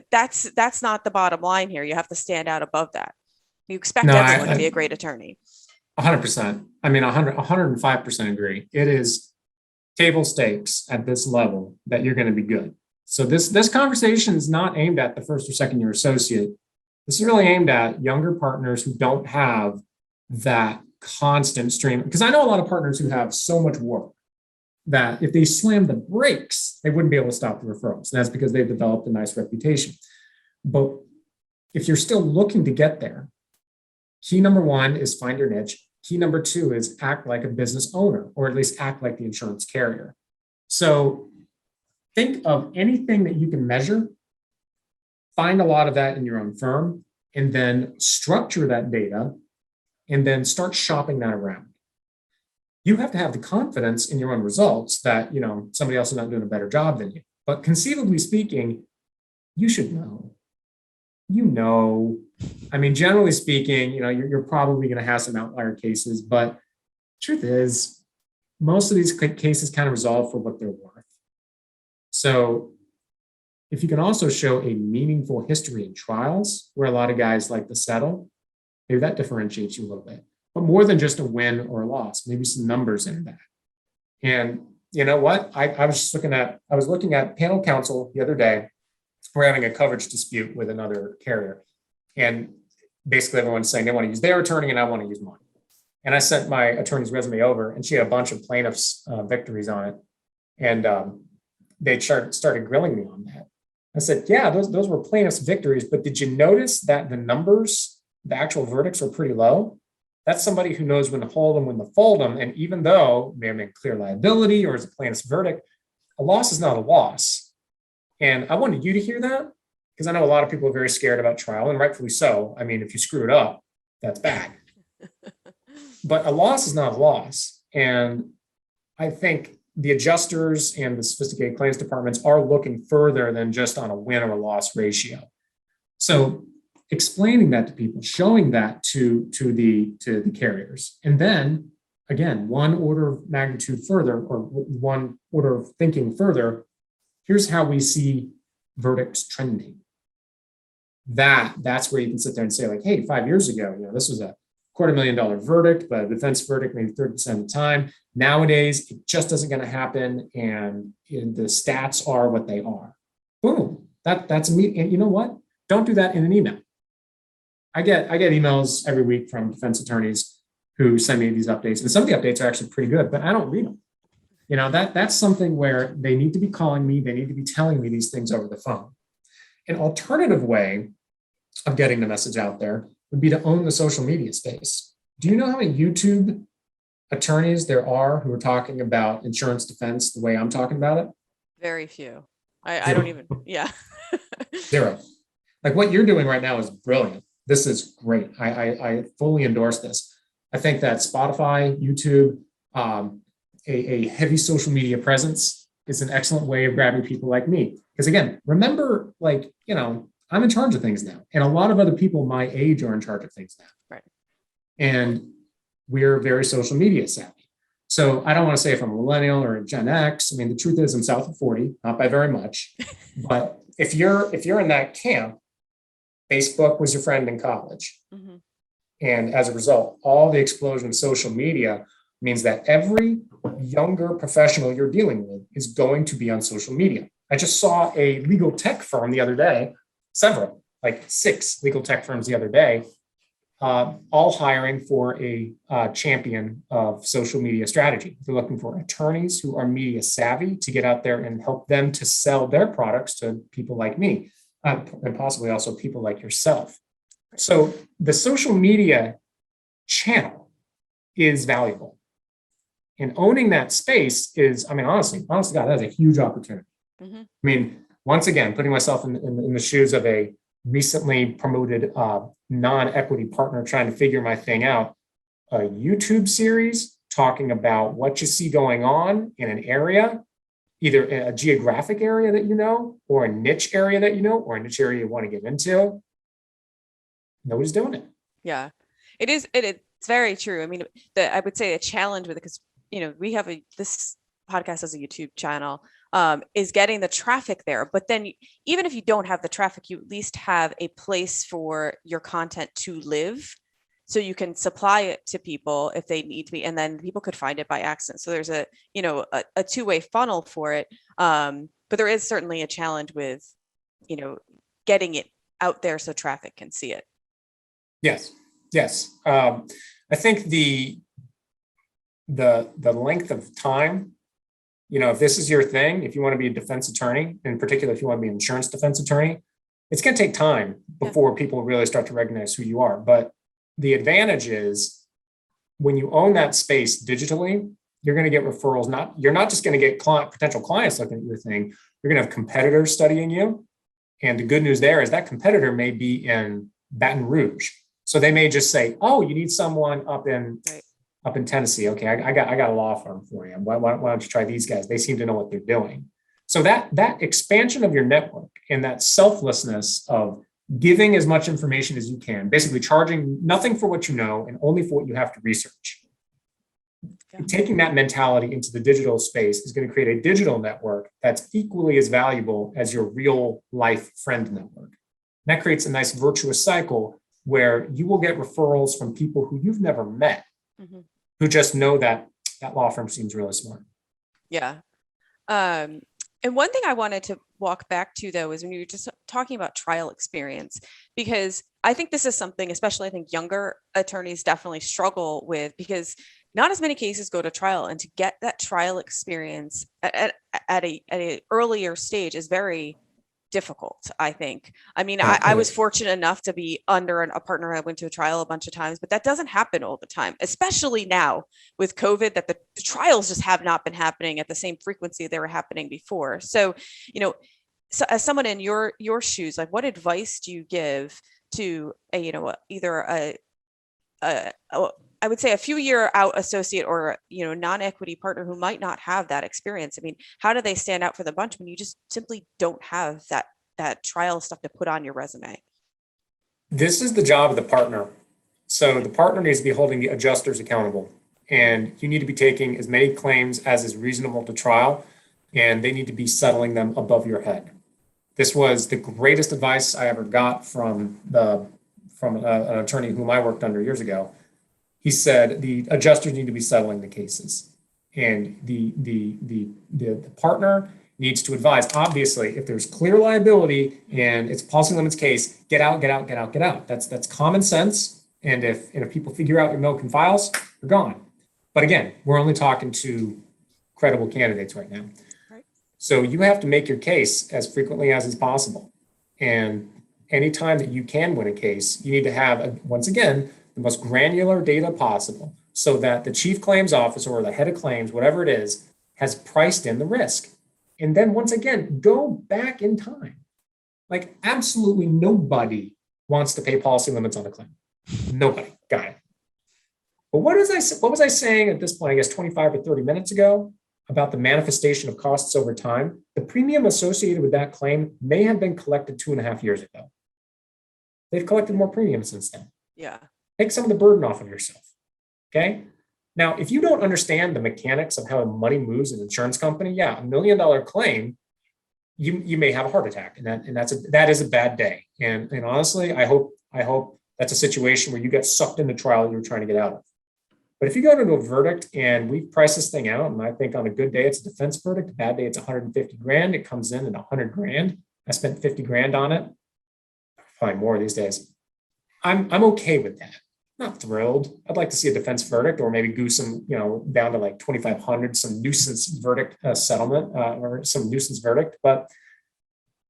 that's not the bottom line here. You have to stand out above that. You expect everyone to be a great attorney. 100%. I mean, 105% agree. It is table stakes at this level that you're going to be good. So this conversation is not aimed at the first or second year associate. This is really aimed at younger partners who don't have that constant stream, because I know a lot of partners who have so much work that if they slam the brakes, they wouldn't be able to stop the referrals. And that's because they've developed a nice reputation. But if you're still looking to get there, key number one is find your niche. Key number two is act like a business owner, or at least act like the insurance carrier. So think of anything that you can measure, find a lot of that in your own firm, and then structure that data, and then start shopping that around. You have to have the confidence in your own results that, somebody else is not doing a better job than you. But conceivably speaking, you should know. I mean, generally speaking, you're probably going to have some outlier cases, but truth is, most of these cases kind of resolve for what they're worth. So if you can also show a meaningful history in trials where a lot of guys like to settle, maybe that differentiates you a little bit. But more than just a win or a loss, maybe some numbers in that. And you know what? I was looking at panel counsel the other day. We're having a coverage dispute with another carrier. And basically everyone's saying they want to use their attorney and I want to use mine. And I sent my attorney's resume over and she had a bunch of plaintiffs' victories on it. And they started grilling me on that. I said, yeah, those were plaintiffs' victories, but did you notice that the numbers, the actual verdicts are pretty low? That's somebody who knows when to hold them, when to fold them. And even though they may have clear liability or is a plaintiff's verdict, a loss is not a loss. And I wanted you to hear that because I know a lot of people are very scared about trial, and rightfully so. I mean, if you screw it up, that's bad. But a loss is not a loss. And I think the adjusters and the sophisticated claims departments are looking further than just on a win or a loss ratio. So explaining that to people, showing that to the carriers, and then again, one order of magnitude further, or one order of thinking further, here's how we see verdicts trending. That's where you can sit there and say, like, hey, 5 years ago, this was a $250,000 verdict, but a defense verdict maybe 30% of the time. Nowadays, it just isn't going to happen, and the stats are what they are. Boom. That's me. And you know what? Don't do that in an email. I get emails every week from defense attorneys who send me these updates, and some of the updates are actually pretty good, but I don't read them. That's something where they need to be calling me. They need to be telling me these things over the phone. An alternative way of getting the message out there would be to own the social media space. Do you know how many YouTube attorneys there are who are talking about insurance defense the way I'm talking about it? Very few. I don't even, yeah. Zero. Like what you're doing right now is brilliant. This is great. I fully endorse this. I think that Spotify, YouTube, a heavy social media presence is an excellent way of grabbing people like me. Because again, remember, I'm in charge of things now. And a lot of other people my age are in charge of things now. Right. And we're very social media savvy. So I don't want to say if I'm a millennial or a Gen X. I mean, the truth is I'm south of 40, not by very much. But if you're in that camp, Facebook was your friend in college. Mm-hmm. And as a result, all the explosion of social media means that every younger professional you're dealing with is going to be on social media. I just saw a legal tech firm the other day, several, like 6 legal tech firms the other day, all hiring for a champion of social media strategy. They're looking for attorneys who are media savvy to get out there and help them to sell their products to people like me, and possibly also people like yourself. So the social media channel is valuable. And owning that space is, honestly, God, that's a huge opportunity. Mm-hmm. Once again, putting myself in the shoes of a recently promoted non-equity partner trying to figure my thing out, a YouTube series talking about what you see going on in an area, either a geographic area that you know, or a niche area that you know, or a niche area you want to get into. Nobody's doing it. Yeah, it is. It's very true. I would say a challenge with it, because we have this podcast as a YouTube channel, is getting the traffic there. But then even if you don't have the traffic, you at least have a place for your content to live, so you can supply it to people if they need to be, and then people could find it by accident. So there's a two-way funnel for it. But there is certainly a challenge with, getting it out there so traffic can see it. Yes. I think the length of time, if this is your thing, if you want to be a defense attorney, in particular, if you want to be an insurance defense attorney, it's going to take time before people really start to recognize who you are. But the advantage is when you own that space digitally, you're going to get referrals. You're not just going to get potential clients looking at your thing. You're going to have competitors studying you. And the good news there is that competitor may be in Baton Rouge. So they may just say, oh, you need someone up in Tennessee. Okay, I got a law firm for you. Why don't you try these guys? They seem to know what they're doing. So that expansion of your network and that selflessness of giving as much information as you can, basically charging nothing for what you know and only for what you have to research. Yeah. Taking that mentality into the digital space is going to create a digital network that's equally as valuable as your real life friend network. And that creates a nice virtuous cycle where you will get referrals from people who you've never met, who just know that law firm seems really smart. Yeah. And one thing I wanted to walk back to, though, is when you were just talking about trial experience, because I think this is something, especially I think younger attorneys definitely struggle with, because not as many cases go to trial, and to get that trial experience at a earlier stage is very difficult, I think. I mean, I was fortunate enough to be under a partner. I went to a trial a bunch of times, but that doesn't happen all the time, especially now with COVID, that the trials just have not been happening at the same frequency they were happening before. So, so as someone in your shoes, like, what advice do you give to either I would say a few year out associate or, non-equity partner who might not have that experience? I mean, how do they stand out for the bunch when you just simply don't have that trial stuff to put on your resume? This is the job of the partner. So the partner needs to be holding the adjusters accountable, and you need to be taking as many claims as is reasonable to trial, and they need to be settling them above your head. This was the greatest advice I ever got from an attorney whom I worked under years ago. He said the adjusters need to be settling the cases, and the partner needs to advise. Obviously, if there's clear liability and it's a policy limits case, get out. That's common sense. And if people figure out your milk and files, they're gone. But again, we're only talking to credible candidates right now. Right. So you have to make your case as frequently as is possible. And anytime that you can win a case, you need to have, once again, the most granular data possible so that the chief claims officer or the head of claims, whatever it is, has priced in the risk. And then once again, go back in time. Like, absolutely nobody wants to pay policy limits on a claim. Nobody. Got it. But what was I saying at this point, I guess 25 or 30 minutes ago, about the manifestation of costs over time? The premium associated with that claim may have been collected 2.5 years ago. They've collected more premium since then. Yeah. Take some of the burden off of yourself. Okay. Now, if you don't understand the mechanics of how money moves in an insurance company, $1 million claim, you may have a heart attack, and that is a bad day. And honestly, I hope that's a situation where you get sucked into trial that you're trying to get out of. But if you go into a verdict and we price this thing out, and I think on a good day it's a defense verdict, a bad day it's 150 grand, it comes in at 100 grand. I spent 50 grand on it, probably more these days. I'm okay with that. Not thrilled. I'd like to see a defense verdict, or maybe goose some, down to like 2,500, some nuisance verdict settlement or some nuisance verdict. But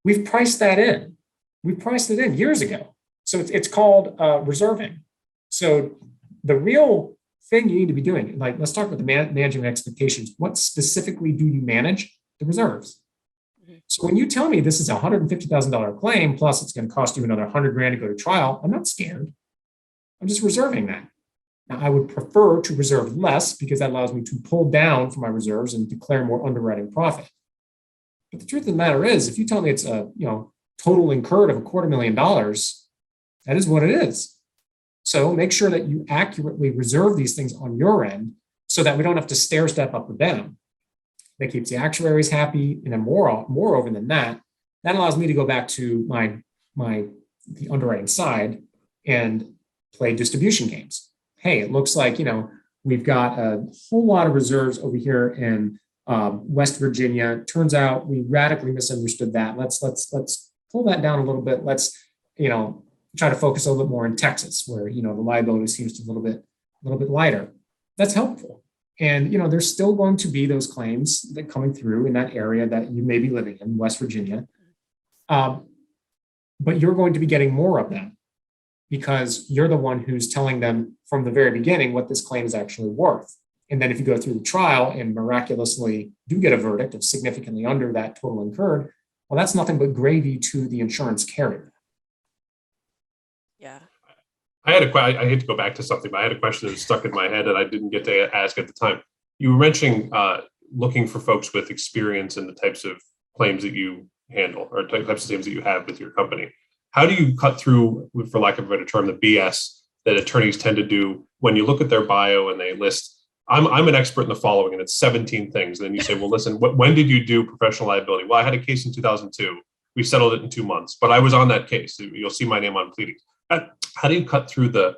we've priced that in. We priced it in years ago. So it's called reserving. So the real thing you need to be doing, like, let's talk about the managing expectations. What specifically do you manage? The reserves. So when you tell me this is a $150,000 claim, plus it's going to cost you another 100 grand to go to trial, I'm not scared. I'm just reserving that. Now, I would prefer to reserve less because that allows me to pull down from my reserves and declare more underwriting profit. But the truth of the matter is, if you tell me it's a total incurred of $250,000, that is what it is. So make sure that you accurately reserve these things on your end so that we don't have to stair step up or down. That keeps the actuaries happy, and then moreover than that, that allows me to go back to the underwriting side and play distribution games. Hey, it looks like we've got a whole lot of reserves over here in West Virginia. Turns out we radically misunderstood that. Let's pull that down a little bit. Let's try to focus a little bit more in Texas, where the liability seems to a little bit little bit lighter. That's helpful. And, there's still going to be those claims that coming through in that area that you may be living in, West Virginia. But you're going to be getting more of them because you're the one who's telling them from the very beginning what this claim is actually worth. And then if you go through the trial and miraculously do get a verdict of significantly under that total incurred, well, that's nothing but gravy to the insurance carrier. Yeah. I hate to go back to something, but I had a question that was stuck in my head that I didn't get to ask at the time. You were mentioning looking for folks with experience in the types of claims that you handle or types of claims that you have with your company. How do you cut through, for lack of a better term, the BS that attorneys tend to do when you look at their bio and they list, I'm an expert in the following, and it's 17 things. And then you say, well, listen, when did you do professional liability? Well, I had a case in 2002. We settled it in 2 months, but I was on that case. You'll see my name on pleadings. How do you cut through how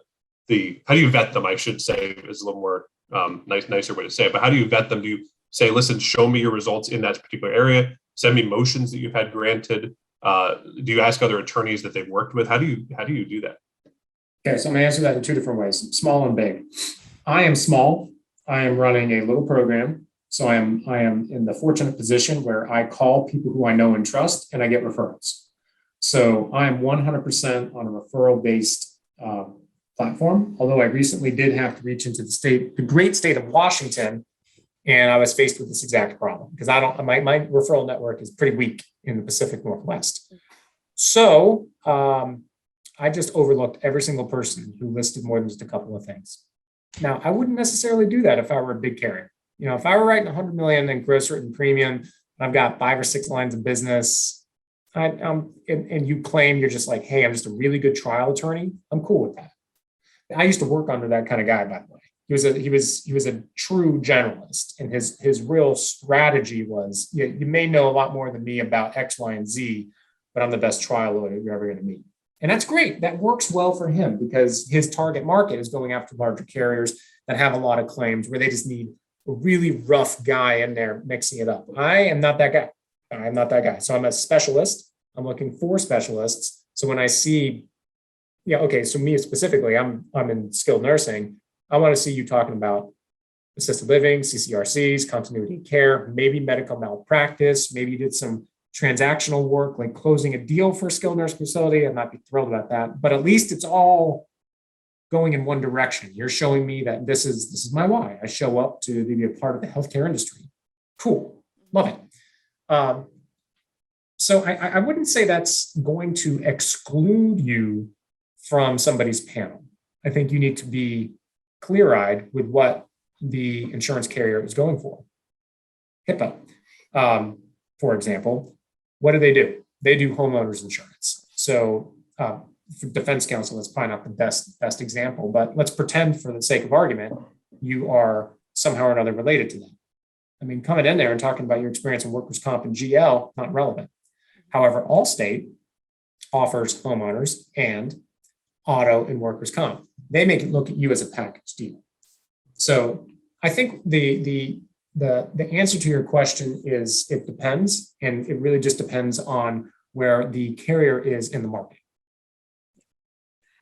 do you vet them? I should say is a little more nicer way to say it, but how do you vet them? Do you say, listen, show me your results in that particular area? Send me motions that you've had granted. Do you ask other attorneys that they've worked with? How do you do that? Okay, so I'm going to answer that in two different ways, small and big. I am small. I am running a little program. So I am in the fortunate position where I call people who I know and trust and I get referrals. So I am 100% on a referral-based platform, although I recently did have to reach into the great state of Washington, and I was faced with this exact problem because my referral network is pretty weak in the Pacific Northwest. So I just overlooked every single person who listed more than just a couple of things. Now, I wouldn't necessarily do that if I were a big carrier. If I were writing 100 million in gross written premium, and I've got 5 or 6 lines of business, and you claim you're just like, hey, I'm just a really good trial attorney, I'm cool with that. I used to work under that kind of guy, by the way. He was a true generalist, and his real strategy was, you may know a lot more than me about X, Y, and Z, but I'm the best trial lawyer you're ever going to meet. And that's great. That works well for him because his target market is going after larger carriers that have a lot of claims where they just need a really rough guy in there mixing it up. I am not that guy. I'm not that guy. So I'm a specialist. I'm looking for specialists. So when I see, so me specifically, I'm in skilled nursing. I want to see you talking about assisted living, CCRCs, continuity of care, maybe medical malpractice. Maybe you did some transactional work like closing a deal for a skilled nursing facility. I'd not be thrilled about that, but at least it's all going in one direction. You're showing me that this is my why. I show up to be a part of the healthcare industry. Cool. Love it. So I wouldn't say that's going to exclude you from somebody's panel. I think you need to be clear-eyed with what the insurance carrier is going for. HIPAA, for example, what do? They do homeowners insurance. So for defense counsel, that's probably not the best example, but let's pretend for the sake of argument, you are somehow or another related to them. I mean, coming in there and talking about your experience in workers' comp and GL, not relevant. However, Allstate offers homeowners and auto and workers' comp. They make it look at you as a package deal. So I think the answer to your question is it depends, and it really just depends on where the carrier is in the market.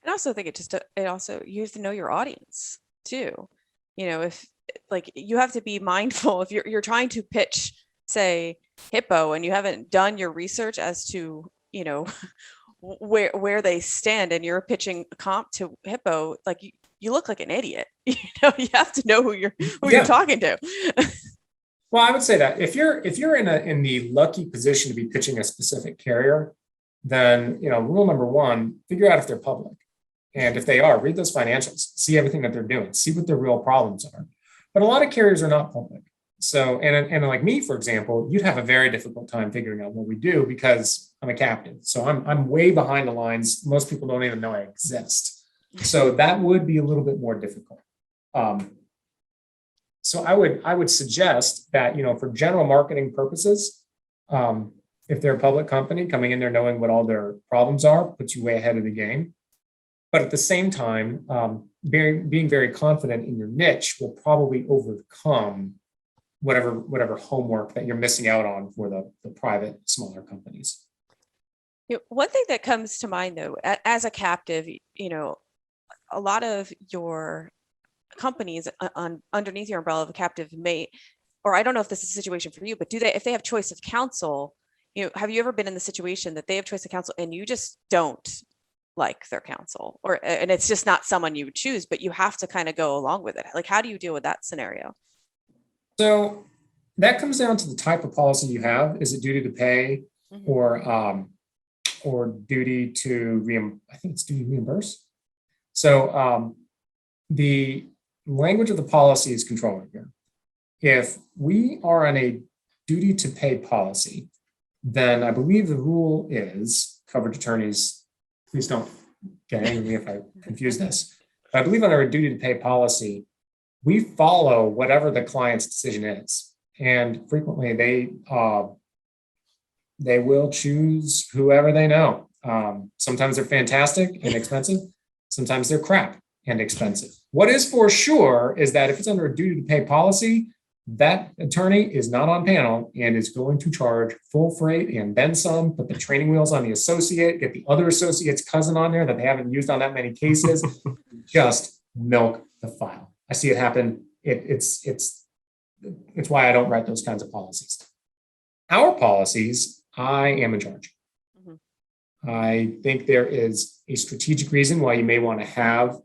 And I also think you have to know your audience too. If like you have to be mindful if you're trying to pitch, say, Hippo, and you haven't done your research as to where they stand, and you're pitching a comp to Hippo, like you look like an idiot. You have to know who you're talking to. Well, I would say that if you're in the lucky position to be pitching a specific carrier, then rule number one, figure out if they're public, and if they are, read those financials, see everything that they're doing, see what their real problems are. But a lot of carriers are not public. So, and like me, for example, you'd have a very difficult time figuring out what we do because I'm a captive. So I'm way behind the lines. Most people don't even know I exist. So that would be a little bit more difficult. So I would suggest that, for general marketing purposes, if they're a public company, coming in there knowing what all their problems are puts you way ahead of the game. But at the same time, being very confident in your niche will probably overcome whatever homework that you're missing out on for the private smaller companies. One thing that comes to mind though, as a captive, a lot of your companies underneath your umbrella of a captive may, or I don't know if this is a situation for you, but if they have choice of counsel, have you ever been in the situation that they have choice of counsel and you just don't like their counsel, and it's just not someone you would choose, but you have to kind of go along with it? Like, how do you deal with that scenario? So that comes down to the type of policy you have. Is it duty to pay or duty to I think it's duty to reimburse. So the language of the policy is controlling here. If we are on a duty to pay policy, then I believe the rule is, coverage attorneys, please don't get angry at me if I confuse this. But I believe under a duty to pay policy, we follow whatever the client's decision is. And frequently they will choose whoever they know. Sometimes they're fantastic and expensive. Sometimes they're crap and expensive. What is for sure is that if it's under a duty to pay policy, that attorney is not on panel and is going to charge full freight and then some, put the training wheels on the associate, get the other associate's cousin on there that they haven't used on that many cases, just milk the file. I see it happen. It's why I don't write those kinds of policies. Our policies, I am in charge. I think there is a strategic reason why you may want to have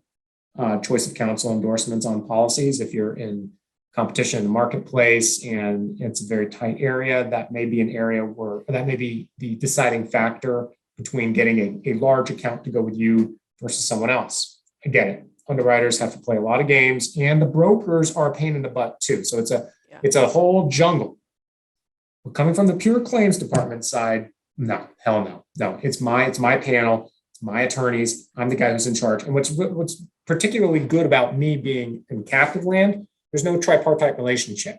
choice of counsel endorsements on policies. If you're in competition in the marketplace and it's a very tight area, that may be an area where that may be the deciding factor between getting a large account to go with you versus someone else. I get it. Underwriters have to play a lot of games, and the brokers are a pain in the butt too. So it's a whole jungle. But coming from the pure claims department side, no, hell no. It's my panel, it's my attorneys. I'm the guy who's in charge. And what's particularly good about me being in captive land, there's no tripartite relationship.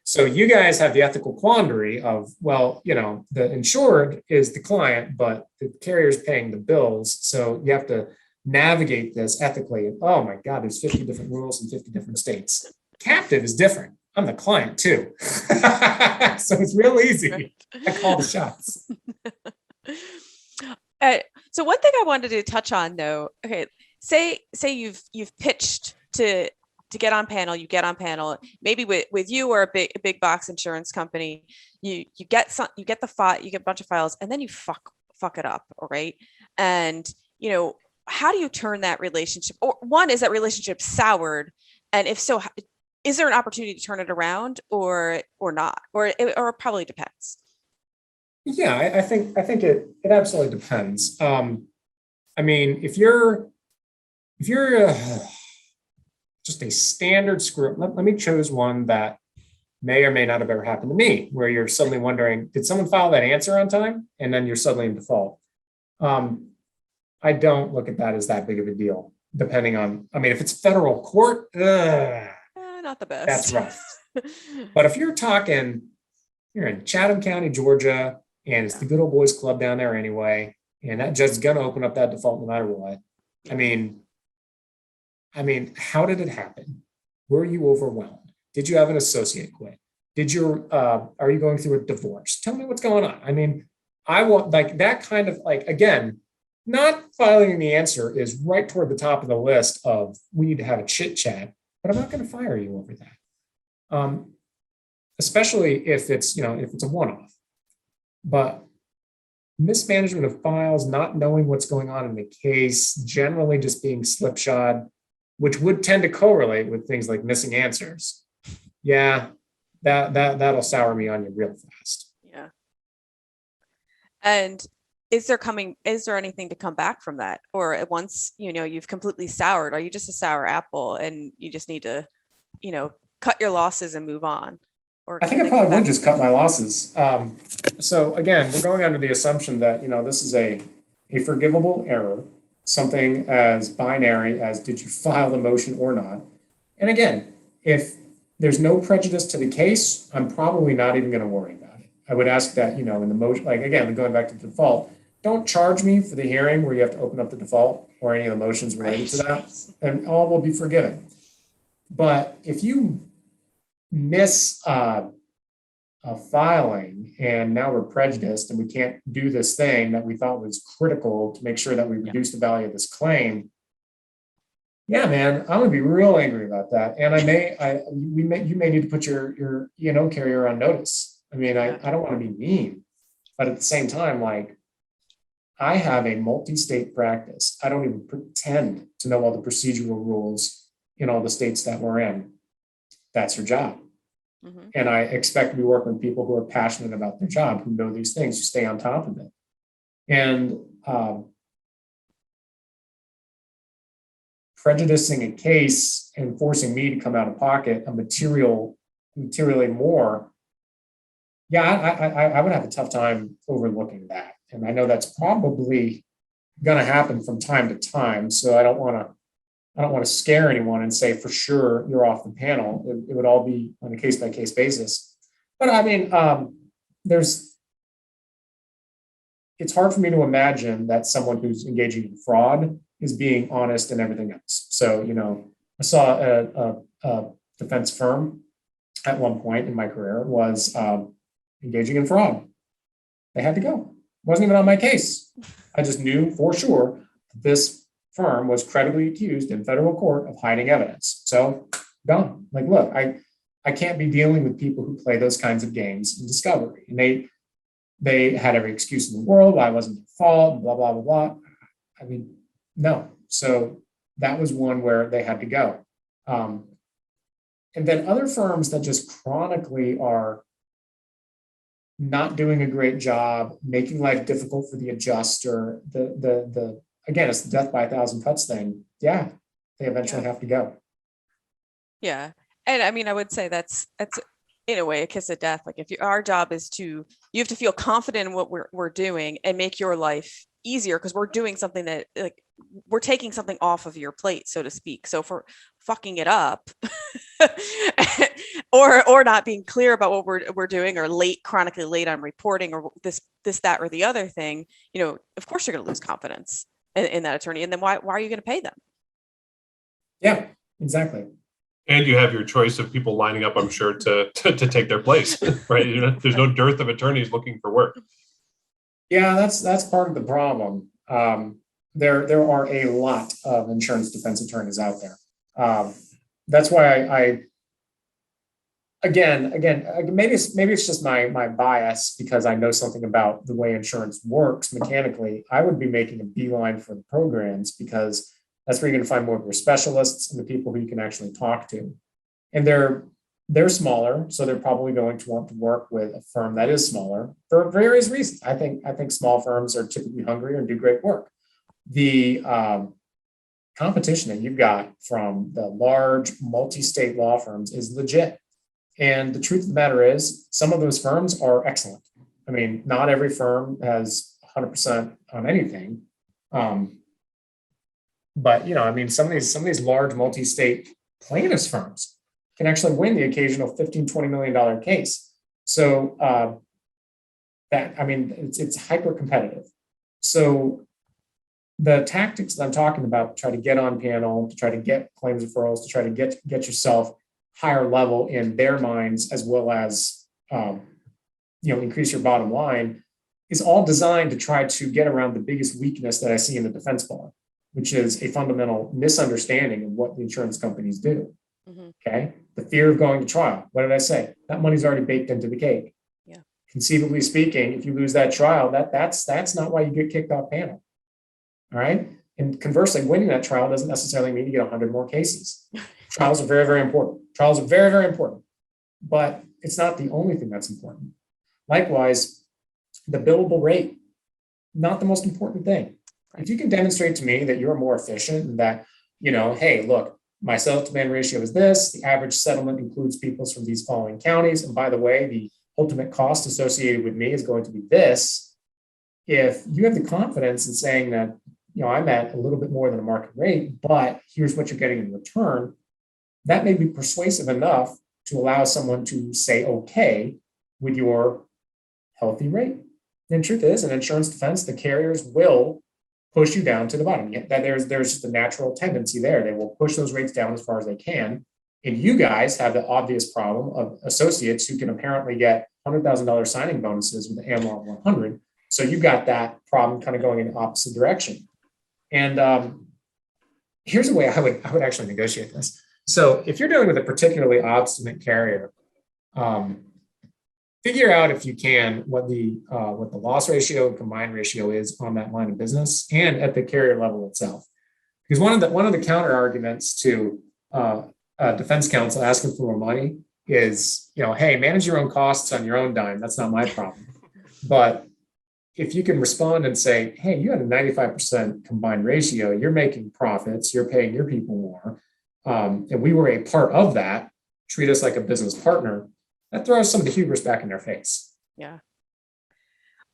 So you guys have the ethical quandary of, well, the insured is the client, but the carrier is paying the bills. So you have to navigate this ethically. And oh my God, there's 50 different rules in 50 different states. Captive is different. I'm the client too. So it's real easy. Right. I call the shots. So one thing I wanted to touch on though, okay, say you've pitched to get on panel, you get on panel, maybe with you or a big box insurance company, you get the file, you get a bunch of files, and then you fuck it up, all right? And how do you turn that relationship, or one, is that relationship soured? And if so, is there an opportunity to turn it around or not? Or it probably depends. Yeah, I think it absolutely depends. I mean, if you're just a standard screw, let me choose one that may or may not have ever happened to me, where you're suddenly wondering, did someone file that answer on time? And then you're suddenly in default. I don't look at that as that big of a deal, depending on, if it's federal court, not the best. That's rough. But if you're in Chatham County, Georgia, and it's the good old boys club down there anyway, and that judge is going to open up that default no matter what. I mean, how did it happen? Were you overwhelmed? Did you have an associate quit? Are you going through a divorce? Tell me what's going on. I want that kind of again, not filing the answer is right toward the top of the list of we need to have a chit chat, but I'm not going to fire you over that. Especially if it's a one-off. But mismanagement of files, not knowing what's going on in the case, generally just being slipshod, which would tend to correlate with things like missing answers. Yeah, that'll sour me on you real fast. Yeah. And is there anything to come back from that? Or once, you've completely soured, are you just a sour apple and you just need to, cut your losses and move on? Or I think I probably would just cut my losses. So again, we're going under the assumption that, this is a forgivable error, something as binary as did you file the motion or not. And again, if there's no prejudice to the case, I'm probably not even going to worry about it. I would ask that, in the motion, again, going back to the default, don't charge me for the hearing where you have to open up the default or any of the motions related to that, and all will be forgiven. But if you miss a filing and now we're prejudiced and we can't do this thing that we thought was critical to make sure that we reduce the value of this claim, Yeah, man, I'm gonna be real angry about that. And you may need to put your E&O carrier on notice. I mean, Yeah. I don't want to be mean, but at the same time, like I have a multi-state practice. I don't even pretend to know all the procedural rules in all the states that we're in. That's your job. Mhm. And I expect to be working with people who are passionate about their job, who know these things, who stay on top of it. And prejudicing a case and forcing me to come out of pocket a materially more, yeah, I would have a tough time overlooking that. And I know that's probably going to happen from time to time. So I don't want to scare anyone and say for sure you're off the panel. It would all be on a case by case basis. But I mean, it's hard for me to imagine that someone who's engaging in fraud is being honest and everything else. So, I saw a defense firm at one point in my career was engaging in fraud. They had to go. It wasn't even on my case. I just knew for sure this firm was credibly accused in federal court of hiding evidence. So gone. Like, look, I can't be dealing with people who play those kinds of games in discovery. And they had every excuse in the world why it wasn't their fault, blah, blah, blah, blah. I mean, no. So that was one where they had to go. And then other firms that just chronically are not doing a great job, making life difficult for the adjuster, the again, it's the death by a thousand cuts thing. Yeah, they eventually have to go. Yeah. And I mean, I would say that's in a way a kiss of death. Like if our job is you have to feel confident in what we're doing and make your life easier because we're doing something that like we're taking something off of your plate, so to speak. So for fucking it up or not being clear about what we're doing or chronically late on reporting or this, that, or the other thing, of course you're going to lose confidence in that attorney. And then why are you going to pay them? Yeah, exactly. And you have your choice of people lining up, I'm sure, to take their place, right? There's no dearth of attorneys looking for work. Yeah, that's part of the problem. There are a lot of insurance defense attorneys out there. That's why I again, maybe it's just my bias because I know something about the way insurance works mechanically. I would be making a beeline for the programs because that's where you're going to find more of your specialists and the people who you can actually talk to. And they're smaller, so they're probably going to want to work with a firm that is smaller for various reasons. I think small firms are typically hungrier and do great work. The competition that you've got from the large multi-state law firms is legit. And the truth of the matter is, some of those firms are excellent. I mean, not every firm has 100% on anything. But I mean, some of these large multi-state plaintiffs firms can actually win the occasional $15-20 million case. So it's hyper competitive. So the tactics that I'm talking about, try to get on panel, to try to get claims referrals, to try to get yourself higher level in their minds, as well as increase your bottom line, is all designed to try to get around the biggest weakness that I see in the defense bar, which is a fundamental misunderstanding of what the insurance companies do. Mm-hmm. Okay. The fear of going to trial. What did I say? That money's already baked into the cake. Yeah. Conceivably speaking, if you lose that trial, that's not why you get kicked off panel. All right. And conversely, winning that trial doesn't necessarily mean you get 100 more cases. Trials are very, very important. Trials are very, very important. But it's not the only thing that's important. Likewise, the billable rate, not the most important thing. If you can demonstrate to me that you're more efficient and that, hey, look, my settlement ratio is this, the average settlement includes people from these following counties. And by the way, the ultimate cost associated with me is going to be this. If you have the confidence in saying that, I'm at a little bit more than a market rate, but here's what you're getting in return, that may be persuasive enough to allow someone to say, okay, with your healthy rate. And the truth is, in insurance defense, the carriers will push you down to the bottom. There's just a natural tendency there. They will push those rates down as far as they can. And you guys have the obvious problem of associates who can apparently get $100,000 signing bonuses with the AMLAW 100. So you've got that problem kind of going in the opposite direction. And here's a way I would actually negotiate this. So if you're dealing with a particularly obstinate carrier, figure out if you can what the loss ratio and combined ratio is on that line of business and at the carrier level itself. Because one of the counter arguments to defense counsel asking for more money is, hey, manage your own costs on your own dime. That's not my problem. But if you can respond and say, hey, you had a 95% combined ratio, you're making profits, you're paying your people more, and we were a part of that, treat us like a business partner, that throws some of the hubris back in their face. Yeah.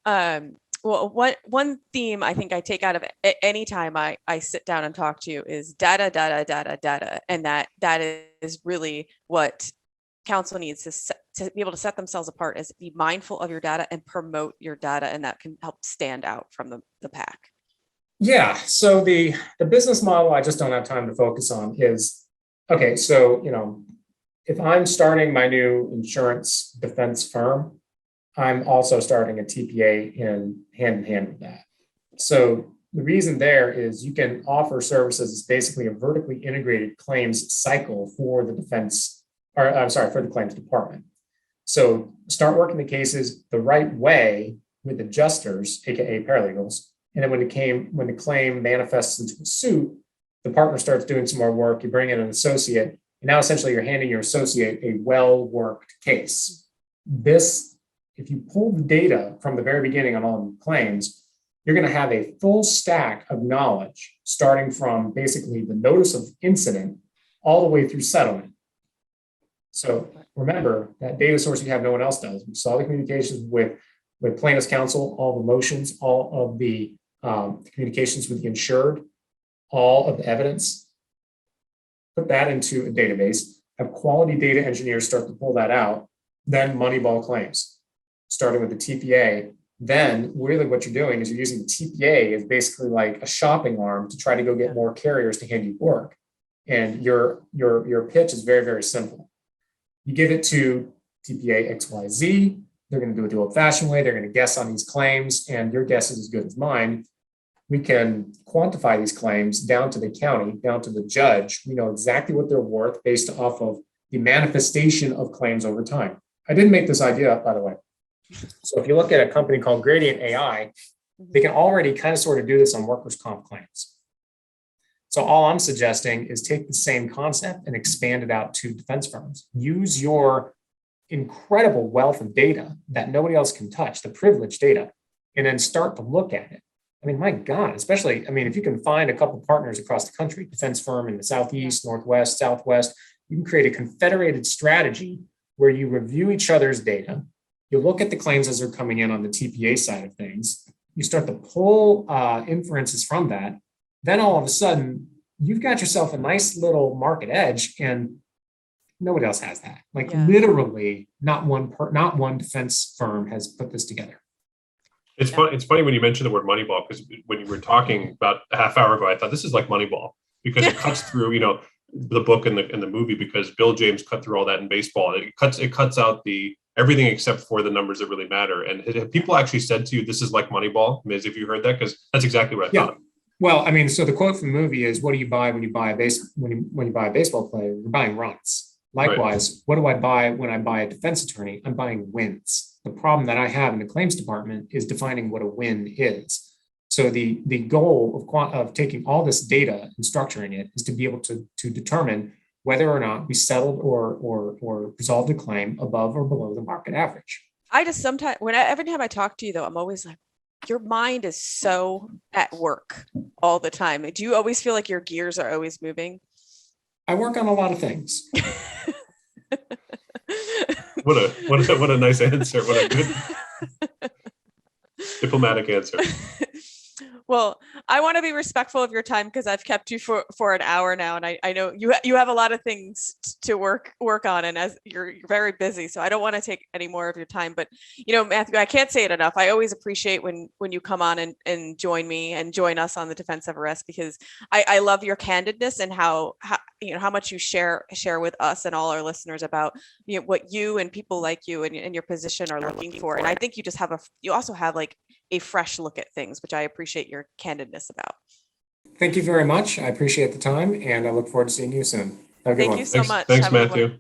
Well, one theme I think I take out of any time I sit down and talk to you is data, data, data, data. And that is really what counsel needs to be able to set themselves apart, is be mindful of your data and promote your data. And that can help stand out from the pack. Yeah. So the business model I just don't have time to focus on is, okay, so, if I'm starting my new insurance defense firm, I'm also starting a TPA hand in hand with that. So the reason there is you can offer services as basically a vertically integrated claims cycle for the for the claims department. So start working the cases the right way with adjusters, aka paralegals, and then when the claim manifests into a suit, the partner starts doing some more work. You bring in an associate, and now essentially you're handing your associate a well-worked case. This, if you pull the data from the very beginning on all the claims, you're going to have a full stack of knowledge starting from basically the notice of incident all the way through settlement. So remember that data source you have, no one else does. We saw the communications with plaintiff's counsel, all the motions, all of the communications with the insured, all of the evidence. Put that into a database, have quality data engineers start to pull that out, then Moneyball claims, starting with the TPA. Then really what you're doing is you're using the TPA as basically like a shopping arm to try to go get more carriers to hand you work. And your pitch is very, very simple. You give it to TPA XYZ, they're going to do it the old-fashioned way, they're going to guess on these claims, and your guess is as good as mine. We can quantify these claims down to the county, down to the judge. We know exactly what they're worth based off of the manifestation of claims over time. I didn't make this idea up, by the way. So if you look at a company called Gradient AI, they can already kind of sort of do this on workers' comp claims. So all I'm suggesting is take the same concept and expand it out to defense firms. Use your incredible wealth of data that nobody else can touch, the privileged data, and then start to look at it. I mean, my God, especially, if you can find a couple of partners across the country, defense firm in the Southeast, Northwest, Southwest, you can create a confederated strategy where you review each other's data. You look at the claims as they're coming in on the TPA side of things. You start to pull inferences from that. Then all of a sudden, you've got yourself a nice little market edge, and nobody else has that. Literally, not one defense firm has put this together. It's funny when you mentioned the word Moneyball, because when you were talking about a half hour ago, I thought this is like Moneyball because it cuts through, the book and the movie, because Bill James cut through all that in baseball. It cuts out everything except for the numbers that really matter. And have people actually said to you, this is like Moneyball? Miz, have you heard that? Because that's exactly what I thought. Well, so the quote from the movie is, what do you buy when you buy a baseball player? You're buying runs. Likewise, right. What do I buy when I buy a defense attorney? I'm buying wins. The problem that I have in the claims department is defining what a win is. So the goal of taking all this data and structuring it is to be able to determine whether or not we settled or resolved a claim above or below the market average. I just sometimes, every time I talk to you though, I'm always like, your mind is so at work all the time. Do you always feel like your gears are always moving? I work on a lot of things. What a nice answer. What a good diplomatic answer. Well, I want to be respectful of your time because I've kept you for an hour now, and I know you have a lot of things to work on, and as you're very busy, so I don't want to take any more of your time. But Matthew, I can't say it enough. I always appreciate when you come on and join me and join us on the Defense of Arrest, because I love your candidness and how much you share with us and all our listeners about what you and people like you and your position are looking for. And I think you also have like a fresh look at things, which I appreciate your candidness about. thank you very much. I appreciate the time, and I look forward to seeing you soon. Have a good Thank one. you so much. Thanks, Have a good one. Matthew.